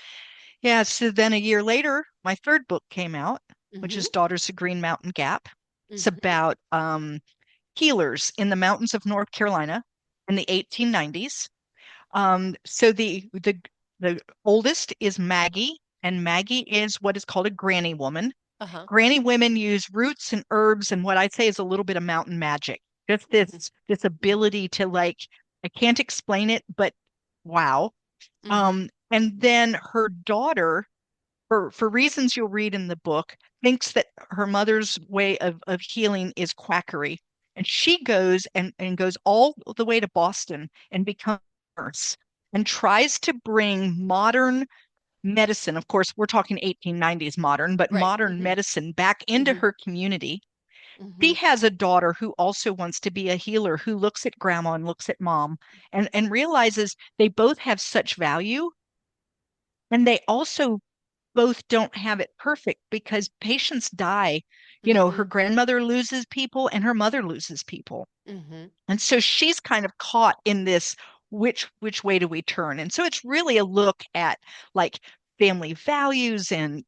Yeah. So then a year later, my third book came out, which Mm-hmm. is Daughters of Green Mountain Gap. It's Mm-hmm. about healers in the mountains of North Carolina in the 1890s. So the oldest is Maggie, and Maggie is what is called a granny woman. Uh-huh. Granny women use roots and herbs and what I'd say is a little bit of mountain magic. Just Mm-hmm. this ability to like, I can't explain it, but wow. Mm-hmm. And then her daughter, for reasons you'll read in the book, thinks that her mother's way of healing is quackery. And she goes and goes all the way to Boston and becomes a nurse and tries to bring modern medicine. Of course, we're talking 1890s modern, but Right. modern Mm-hmm. medicine back into Mm-hmm. her community. Mm-hmm. She has a daughter who also wants to be a healer, who looks at grandma and looks at mom and realizes they both have such value. And they also both don't have it perfect because patients die. Her Mm-hmm. grandmother loses people and her mother loses people. Mm-hmm. And so she's kind of caught in this which way do we turn? And so it's really a look at like family values and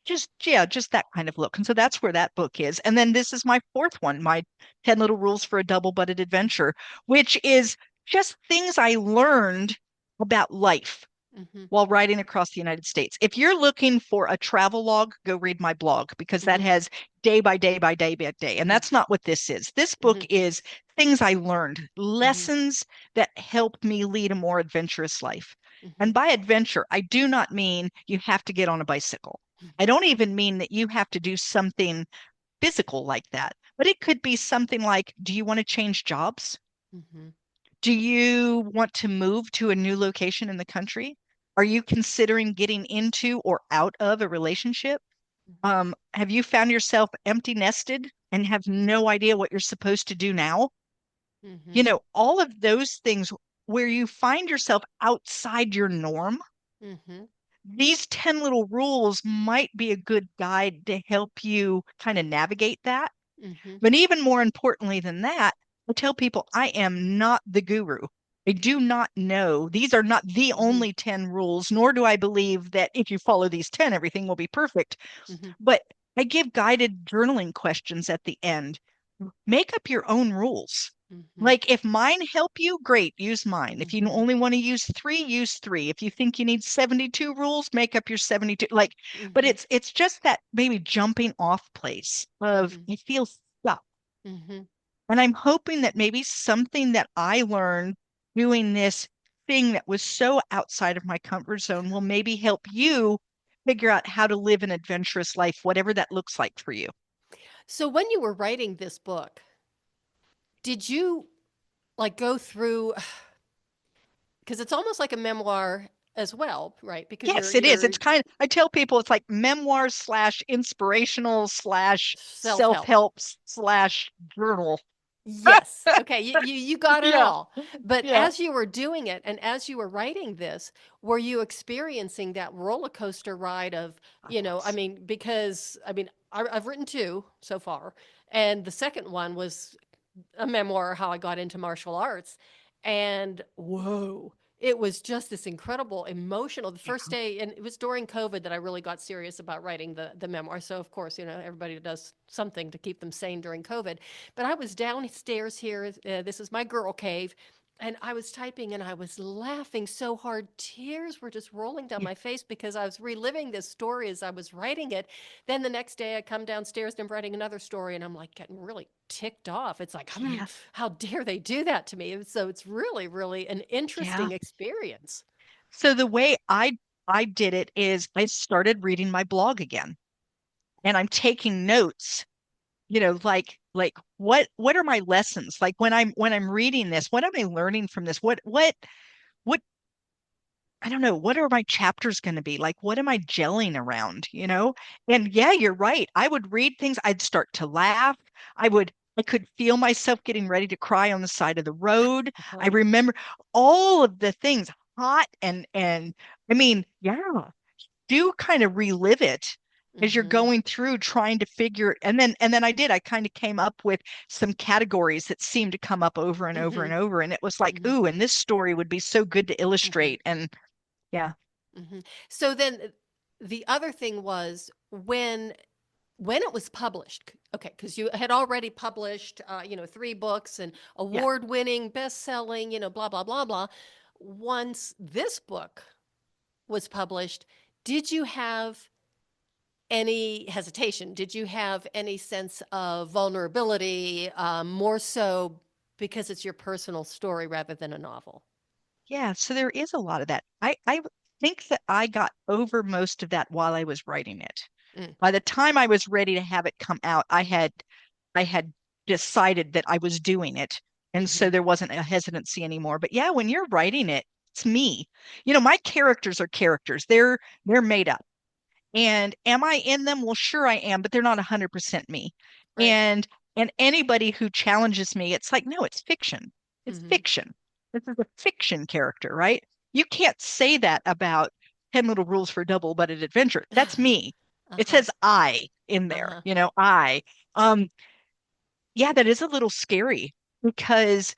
just yeah, just that kind of look. And so that's where that book is. And then this is my fourth one, my 10 Little Rules for a Double-Butted Adventure, which is just things I learned about life Mm-hmm. while riding across the United States. If you're looking for a travel log, go read my blog because that Mm-hmm. has day by day by day by day. And Mm-hmm. that's not what this is. This book Mm-hmm. is things I learned, Mm-hmm. lessons that helped me lead a more adventurous life. Mm-hmm. And by adventure, I do not mean you have to get on a bicycle. I don't even mean that you have to do something physical like that, but it could be something like, do you want to change jobs? Mm-hmm. Do you want to move to a new location in the country? Are you considering getting into or out of a relationship? Have you found yourself empty nested and have no idea what you're supposed to do now? Mm-hmm. All of those things where you find yourself outside your norm. Mm-hmm. These 10 little rules might be a good guide to help you kind of navigate that. Mm-hmm. But even more importantly than that, I tell people I am not the guru. I do not know. These are not the Mm-hmm. only 10 rules, nor do I believe that if you follow these 10, everything will be perfect. Mm-hmm. But I give guided journaling questions at the end. Make up your own rules. Mm-hmm. Like if mine help you, great, use mine. If you Mm-hmm. only want to use three, use three. If you think you need 72 rules, make up your 72. Like, but Mm-hmm. it's just that maybe jumping off place of Mm-hmm. I feel stuck. Mm-hmm. And I'm hoping that maybe something that I learned doing this thing that was so outside of my comfort zone will maybe help you figure out how to live an adventurous life, whatever that looks like for you. So when you were writing this book, did you like go through, because it's almost like a memoir as well, right? Because Yes, it is. It's kind of, I tell people it's like memoir slash inspirational slash self-help. self-help slash journal. Yes. Okay. You got it Yeah, all. But yeah. as you were doing it and as you were writing this, were you experiencing that roller coaster ride of, I I was. mean, because I've written two so far, and the second one was a memoir, how I got into martial arts. And whoa, it was just this incredible emotional. The first Yeah. day, and it was during COVID that I really got serious about writing the memoir. So of course, everybody does something to keep them sane during COVID. But I was downstairs here. This is my girl cave. And I was typing and I was laughing so hard. Tears were just rolling down Yeah. my face because I was reliving this story as I was writing it. Then the next day I come downstairs and I'm writing another story and I'm like getting really ticked off. It's like, Yeah. how dare they do that to me? So it's really, really an Yeah. interesting experience. So the way I did it is I started reading my blog again and I'm taking notes, like what are my lessons? Like when I'm reading this, what am I learning from this? What I don't know, what are my chapters going to be? Like what am I gelling around? And yeah, you're right. I would read things, I'd start to laugh. I could feel myself getting ready to cry on the side of the road. I Uh-huh. remember all of the things hot and I mean, yeah, do kind of relive it as you're Mm-hmm. going through trying to figure it. And then I kind of came up with some categories that seemed to come up over and over Mm-hmm. and over. And it was like, Mm-hmm. ooh, and this story would be so good to Mm-hmm. illustrate. And yeah, Mm-hmm. So then the other thing was when it was published, okay, because you had already published, three books and yeah. award-winning, best-selling, blah blah blah blah. Once this book was published, did you have any hesitation? Did you have any sense of vulnerability, more so because it's your personal story rather than a novel? Yeah, so there is a lot of that. I think that I got over most of that while I was writing it. Mm, By the time I was ready to have it come out, I had decided that I was doing it. And mm-hmm, so there wasn't a hesitancy anymore. But yeah, when you're writing it, it's me. My characters are characters. They're made up. And am I in them? Well, sure I am, but they're not 100% me. right. And anybody who challenges me, it's like, no, it's fiction. It's Mm-hmm, fiction. This is a fiction character, right? You can't say that about 10 Little Rules for Double-Butted Adventure. That's me. It uh-huh, says I in there, uh-huh, I. Um, yeah, that is a little scary because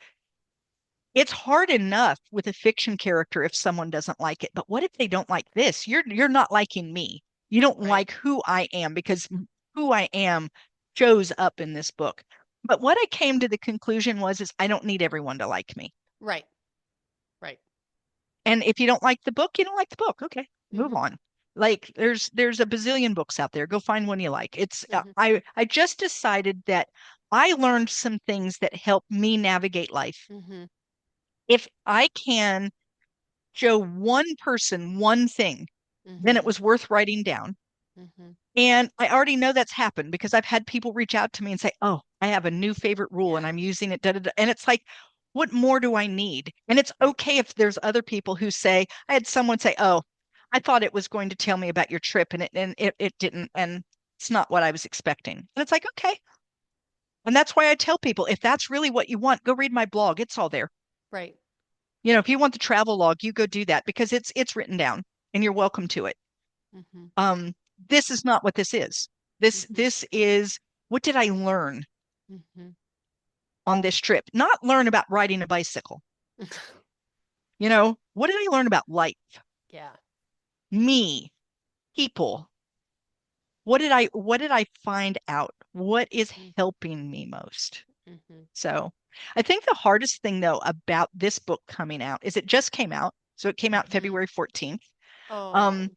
it's hard enough with a fiction character if someone doesn't like it. But what if they don't like this? You're not liking me. You don't right, like who I am because who I am shows up in this book. But what I came to the conclusion was is I don't need everyone to like me. right, right. And if you don't like the book, you don't like the book. Okay, move Mm-hmm, on. Like there's a bazillion books out there. Go find one you like. It's mm-hmm, I just decided that I learned some things that help me navigate life. mm-hmm, If I can show one person one thing, then it mm-hmm, was worth writing down. mm-hmm. And I already know that's happened because I've had people reach out to me and say, "Oh, I have a new favorite rule and Yeah, I'm using it." Da, da, da. And it's like, what more do I need? And it's right, okay if there's other people who say, I had someone say, "Oh, I thought it was going to tell me about your trip and it didn't. And it's not what I was expecting." And it's like, okay. And that's why I tell people, if that's really what you want, go read my blog. It's all there. right. If you want the travel log, you go do that because it's written down and you're welcome to it. Mm-hmm, Um, this is not what this is. This mm-hmm, this is what did I learn mm-hmm. on this trip? Not learn about riding a bicycle. What did I learn about life? Yeah. Me, people. What did I find out? What is helping me most? Mm-hmm, So I think the hardest thing though about this book coming out is it just came out. So it came out mm-hmm. February 14th. Um, Oh.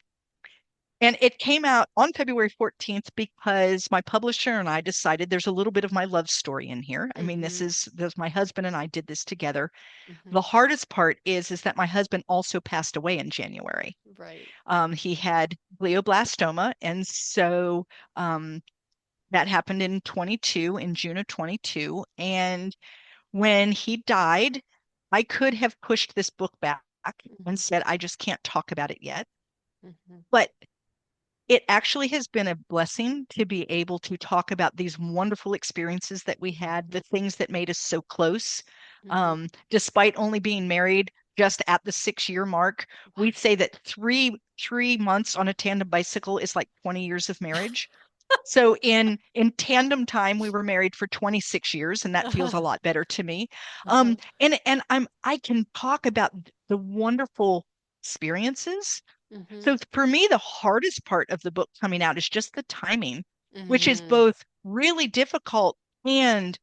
And it came out on February 14th because my publisher and I decided there's a little bit of my love story in here. I mean, Mm-hmm, this my husband and I did this together. mm-hmm. The hardest part is that my husband also passed away in January. Right. He had glioblastoma, and so that happened in June of 22. And when he died, I could have pushed this book back back and Mhm. said, I just can't talk about it yet. Mhm. But it actually has been a blessing to be able to talk about these wonderful experiences that we had, the things that made us so close. Mhm. Despite only being married just at the 6 year mark, Wow. we'd say that three months on a tandem bicycle is like 20 years of marriage. So in tandem time, we were married for 26 years, and that feels a Uh-huh. lot better to me. Uh-huh. And I can talk about the wonderful experiences. Mhm. So for me, the hardest part of the book coming out is just the timing, which is Mhm. both really difficult and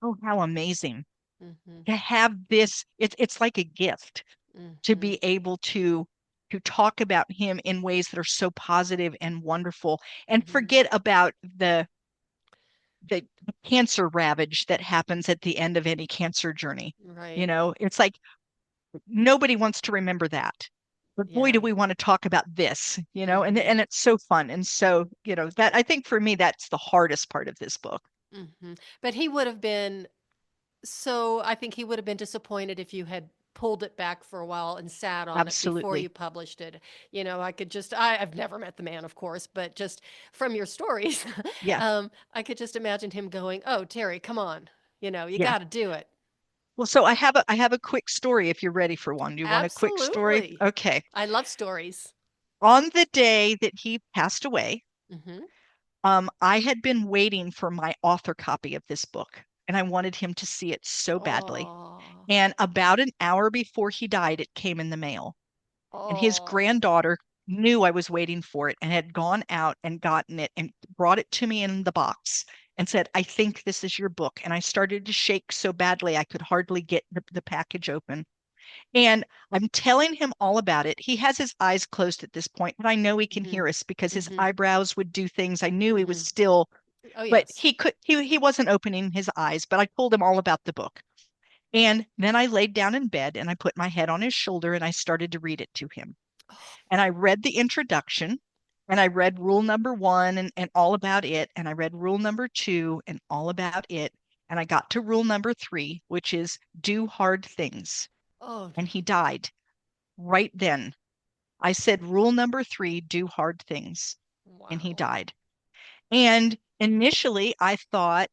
oh, how amazing Mhm. to have this. It's like a gift to Mhm. be able to talk about him in ways that are so positive and wonderful and Mhm. forget about the cancer ravage that happens at the end of any cancer journey. Right. It's like nobody wants to remember that. But boy, Yeah. do we want to talk about this, and Mhm. and it's so fun. And so, that I think for me, that's the hardest part of this book. Mhm. But he would have been so I think he would have been disappointed if you had pulled it back for a while and sat on it before you Absolutely. published it. I've never met the man, of course, but just from your stories, Yeah. I could just imagine him going, "Oh, Terry, come on. You Yeah. got to do it." Well, so I have a quick story if you're ready for one. Do you want a quick story? Absolutely. Okay. I love stories. On the day that he passed away, Mhm. I had been waiting for my author copy of this book, and I wanted him to see it so badly. Oh. And about an hour before he died, it came in the mail. And his Oh. granddaughter knew I was waiting for it and had gone out and gotten it and brought it to me in the box and said, I think this is your book. And I started to shake so badly I could hardly get the package open. And I'm telling him all about it. He has his eyes closed at this point, but I know he can Mhm. hear us because his Mhm. eyebrows would do things. I knew he was Mhm. still, Oh, but yes. he wasn't opening his eyes, but I told him all about the book. And then I laid down in bed and I put my head on his shoulder and I started to read it to him. Oh. And I read the introduction and I read rule number one and all about it. And I read rule number two and all about it. And I got to rule number three, which is do hard things. Oh, And he died right then. I said, rule number three, do hard things. And he wow. died. And initially, I thought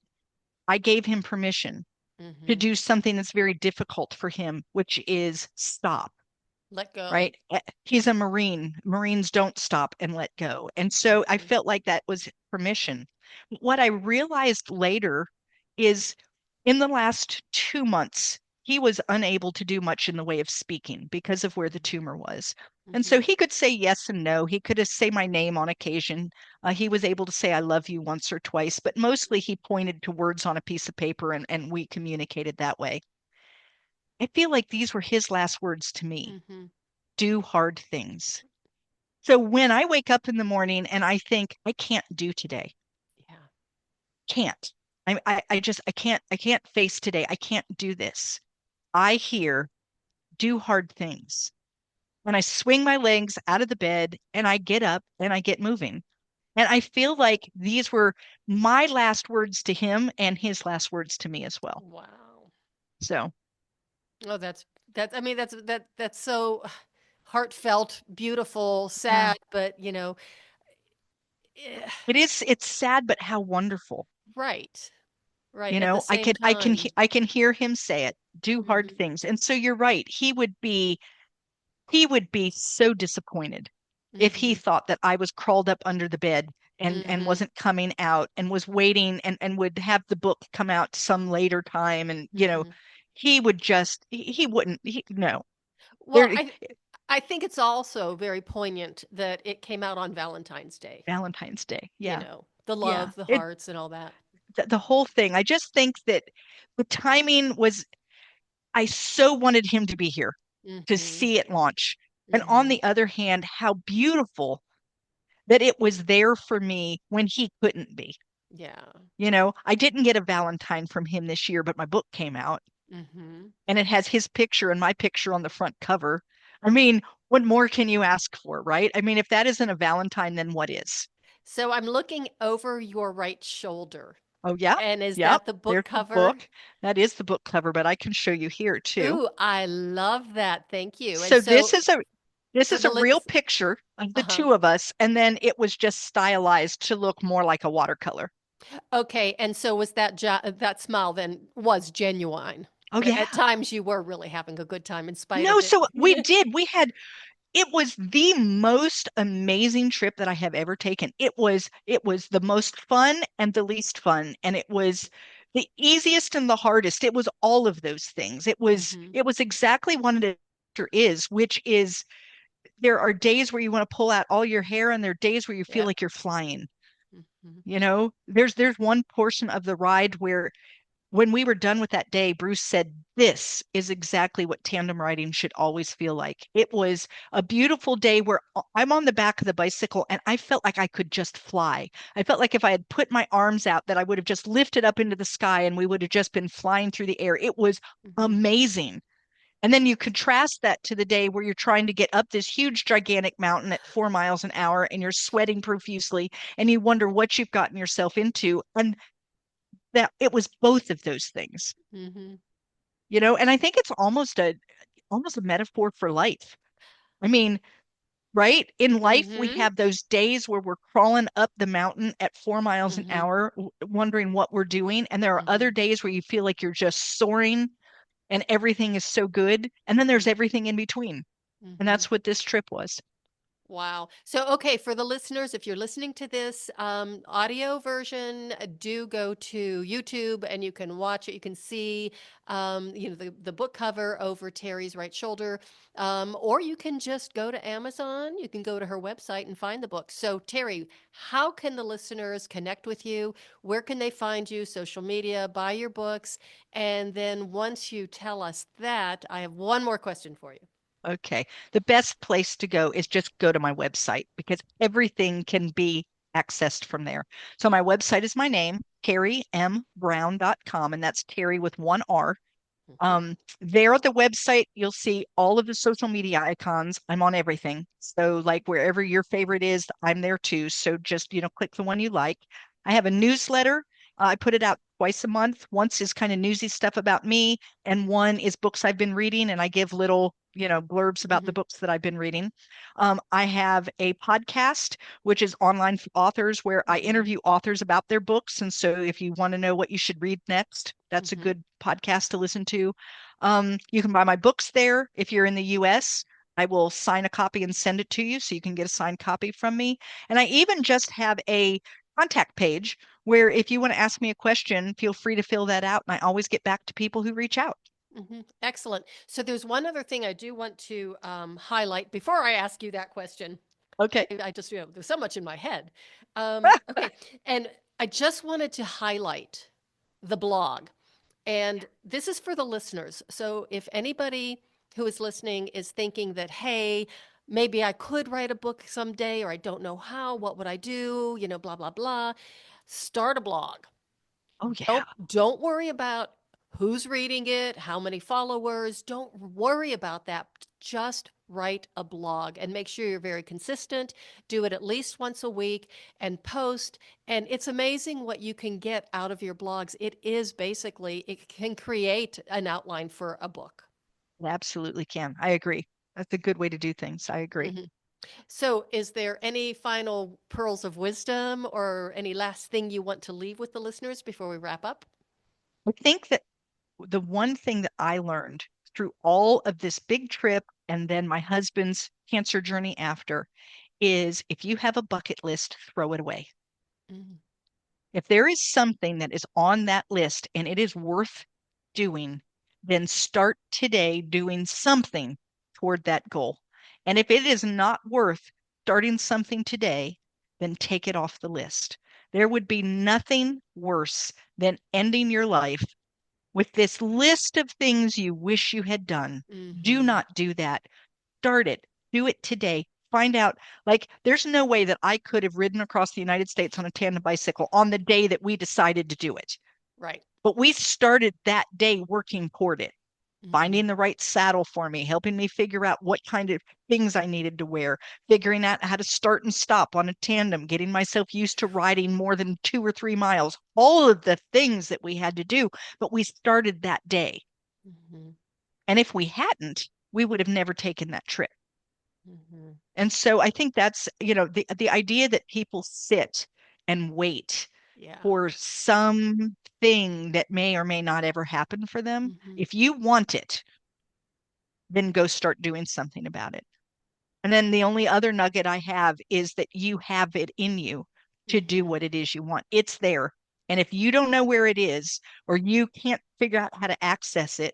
I gave him permission to Mhm. do something that's very difficult for him, which is stop. Let go. Right? He's a Marine. Marines don't stop and let go. And so I Mhm. felt like that was permission. What I realized later is in the last 2 months, he was unable to do much in the way of speaking because of where the tumor was. And so Mhm. he could say yes and no. He could say my name on occasion. He was able to say, I love you once or twice, but mostly he pointed to words on a piece of paper and we communicated that way. I feel like these were his last words to me, Mhm. do hard things. So when I wake up in the morning and I think I can't do today, Yeah. can't. I can't face today. I can't do this. I hear do hard things. And I swing my legs out of the bed and I get up and I get moving. And I feel like these were my last words to him and his last words to me as well. Wow. So Oh, that's I mean that's so heartfelt, beautiful, yeah, sad, but eh, it's sad, but how wonderful. right. Right. You At the know, I same can I can he- time. I can hear him say it, do hard Mhm. things. And so you're right. He would be so disappointed if he Mhm. thought that I was crawled up under the bed and Mhm. wasn't coming out and was waiting and would have the book come out some later time. And Mhm. he would just he wouldn't no Well, there I think it's also very poignant that it came out on Valentine's Day. Valentine's Day. Yeah. The Yeah. love, the It hearts and all that. the whole thing. I just think that the timing was I so wanted him to be here to Mhm. see it launch. And on Mhm. the other hand, how beautiful that it was there for me when he couldn't be. Yeah. I didn't get a Valentine from him this year, but my book came out Mhm. and it has his picture and my picture on the front cover. I mean, what more can you ask for, right? I mean, if that isn't a Valentine, then what is? So I'm looking over your right shoulder. Oh, yeah. And is Yep. that the book There's the cover? book. That is the book cover, but I can show you here too. Ooh, I love that. Thank you. And So so this for is the a real lips, picture of the uh-huh. two of us, and then it was just stylized to look more like a watercolor. Okay, and so was that smile then was genuine? Oh, yeah. At times you were really having a good time in spite No, of it. so we had it was the most amazing trip that I have ever taken. It was the most fun and the least fun, and it was the easiest and the hardest. It was all of those things. It was Hmm. it was exactly what it is, which is there are days where you want to pull out all your hair, and there are days where you feel Yep. like you're flying. Hmm. There's one portion of the ride where when we were done with that day, Bruce said, "This is exactly what tandem riding should always feel like." It was a beautiful day where I'm on the back of the bicycle and I felt like I could just fly. I felt like if I had put my arms out, that I would have just lifted up into the sky and we would have just been flying through the air. It was Hmm. amazing. And then you contrast that to the day where you're trying to get up this huge, gigantic mountain at 4 miles an hour and you're sweating profusely and you wonder what you've gotten yourself into. And that it was both of those things, Hmm. and I think it's almost a metaphor for life. I mean, right? In life, we Hmm. have those days where we're crawling up the mountain at 4 miles an Hmm. hour, wondering what we're doing. And there are other Hmm. days where you feel like you're just soaring and everything is so good. And then there's everything in between. And Hmm. that's what this trip was. Wow. So, okay, for the listeners, if you're listening to this audio version, do go to YouTube and you can watch it. You can see, the book cover over Teri's right shoulder, or you can just go to Amazon. You can go to her website and find the book. So, Teri, how can the listeners connect with you? Where can they find you? Social media, buy your books, and then once you tell us that, I have one more question for you. Okay. The best place to go is just go to my website because everything can be accessed from there. So my website is my name, terrymBrown.com, and that's Terry with one R. Hmm. There at the website, you'll see all of the social media icons. I'm on everything. So like wherever your favorite is, I'm there too. So just, click the one you like. I have a newsletter. I put it out twice a month. Once is kind of newsy stuff about me, and one is books I've been reading, and I give little, blurbs about the Hmm. books that I've been reading. I have a podcast, which is online for authors, where I Hmm. interview authors about their books. And so if you want to know what you should read next, that's a Hmm. good podcast to listen to. You can buy my books there. If you're in the US, I will sign a copy and send it to you so you can get a signed copy from me. And I even just have a contact page where if you want to ask me a question, feel free to fill that out. And I always get back to people who reach out. Excellent. So there's one other thing I do want to highlight before I ask you that question. Okay. I just, there's so much in my head. Okay. And I just wanted to highlight the blog. And this is for the listeners. So if anybody who is listening is thinking that, hey, maybe I could write a book someday, or I don't know how, what would I do? Blah, blah, blah. Start a blog. Oh, yeah. Don't worry about who's reading it, how many followers. Don't worry about that. Just write a blog and make sure you're very consistent. Do it at least once a week and post. And it's amazing what you can get out of your blogs. It can create an outline for a book. It absolutely can. I agree. That's a good way to do things. I agree. Mhm. So, is there any final pearls of wisdom or any last thing you want to leave with the listeners before we wrap up? I think that the one thing that I learned through all of this big trip and then my husband's cancer journey after is if you have a bucket list, throw it away. Mhm. If there is something that is on that list and it is worth doing, then start today doing something toward that goal. And if it is not worth starting something today, then take it off the list. There would be nothing worse than ending your life with this list of things you wish you had done. Do Mhm. not do that. Start it. Do it today. Find out. Like, there's no way that I could have ridden across the United States on a tandem bicycle on the day that we decided to do it. Right. But we started that day working toward it. Mm-hmm. finding the right saddle for me, helping me figure out what kind of things I needed to wear, figuring out how to start and stop on a tandem, getting myself used to riding more than 2 or 3 miles, all of the things that we had to do. But we started that day. Mm-hmm. And if we hadn't, we would have never taken that trip. Mm-hmm. And so I think that's, the idea that people sit and wait Yeah. for something that may or may not ever happen for them. Mm-hmm. If you want it, then go start doing something about it. And then the only other nugget I have is that you have it in you to do Mm-hmm. what it is you want. It's there. And if you don't know where it is, or you can't figure out how to access it,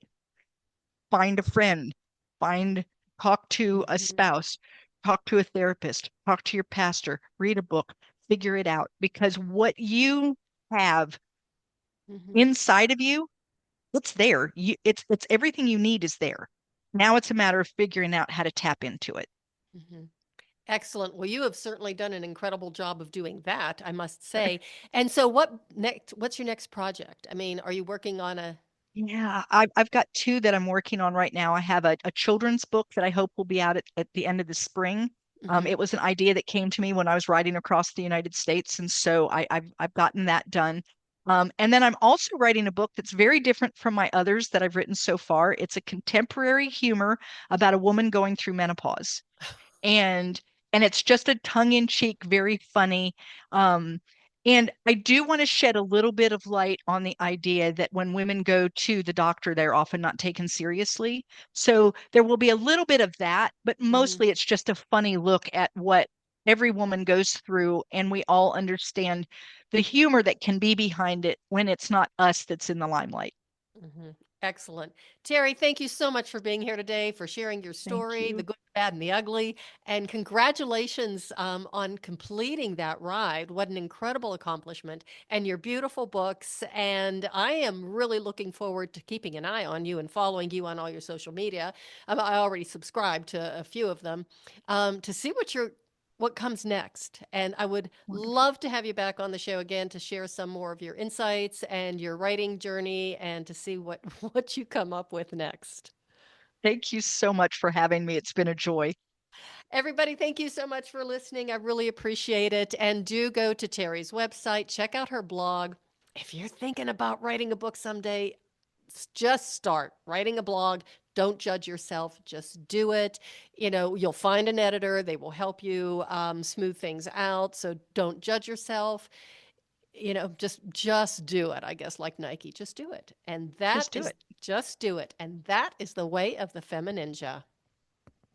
find a friend, find, talk to a Mm-hmm. spouse, talk to a therapist, talk to your pastor, read a book, figure it out. Because what you have Mm-hmm. inside of you, it's there. It's everything you need is there. Now it's a matter of figuring out how to tap into it. Mm-hmm. Excellent. Well, you have certainly done an incredible job of doing that, I must say. And so what's your next project? I mean, are you working on a Yeah, I've got two that I'm working on right now. I have a children's book that I hope will be out at the end of the spring. Mhm. It was an idea that came to me when I was riding across the United States, and so I've gotten that done. And then I'm also writing a book that's very different from my others that I've written so far. It's a contemporary humor about a woman going through menopause, and it's just a tongue-in-cheek, very funny. Um, and I do want to shed a little bit of light on the idea that when women go to the doctor, they're often not taken seriously. So there will be a little bit of that, but Mhm. mostly it's just a funny look at what every woman goes through, and we all understand the humor that can be behind it when it's not us that's in the limelight. Mhm. Excellent. Terry, thank you so much for being here today, for sharing your Thank story, the you. good, bad, and the ugly. And congratulations on completing that ride. What an incredible accomplishment. And your beautiful books. And I am really looking forward to keeping an eye on you and following you on all your social media. I already subscribe to a few of them to see what comes next. And I would Wonderful. love to have you back on the show again to share some more of your insights and your writing journey and to see what what you come up with next. Thank you so much for having me. It's been a joy. Everybody, thank you so much for listening. I really appreciate it. And do go to Terry's website, check out her blog. If you're thinking about writing a book someday, just start writing a blog. Don't judge yourself, just do it. You'll find an editor, they will help you smooth things out. So don't judge yourself. Just do it. I guess like Nike, just do it. And that Just do is it. just do it. And that is the way of the FemiNinja.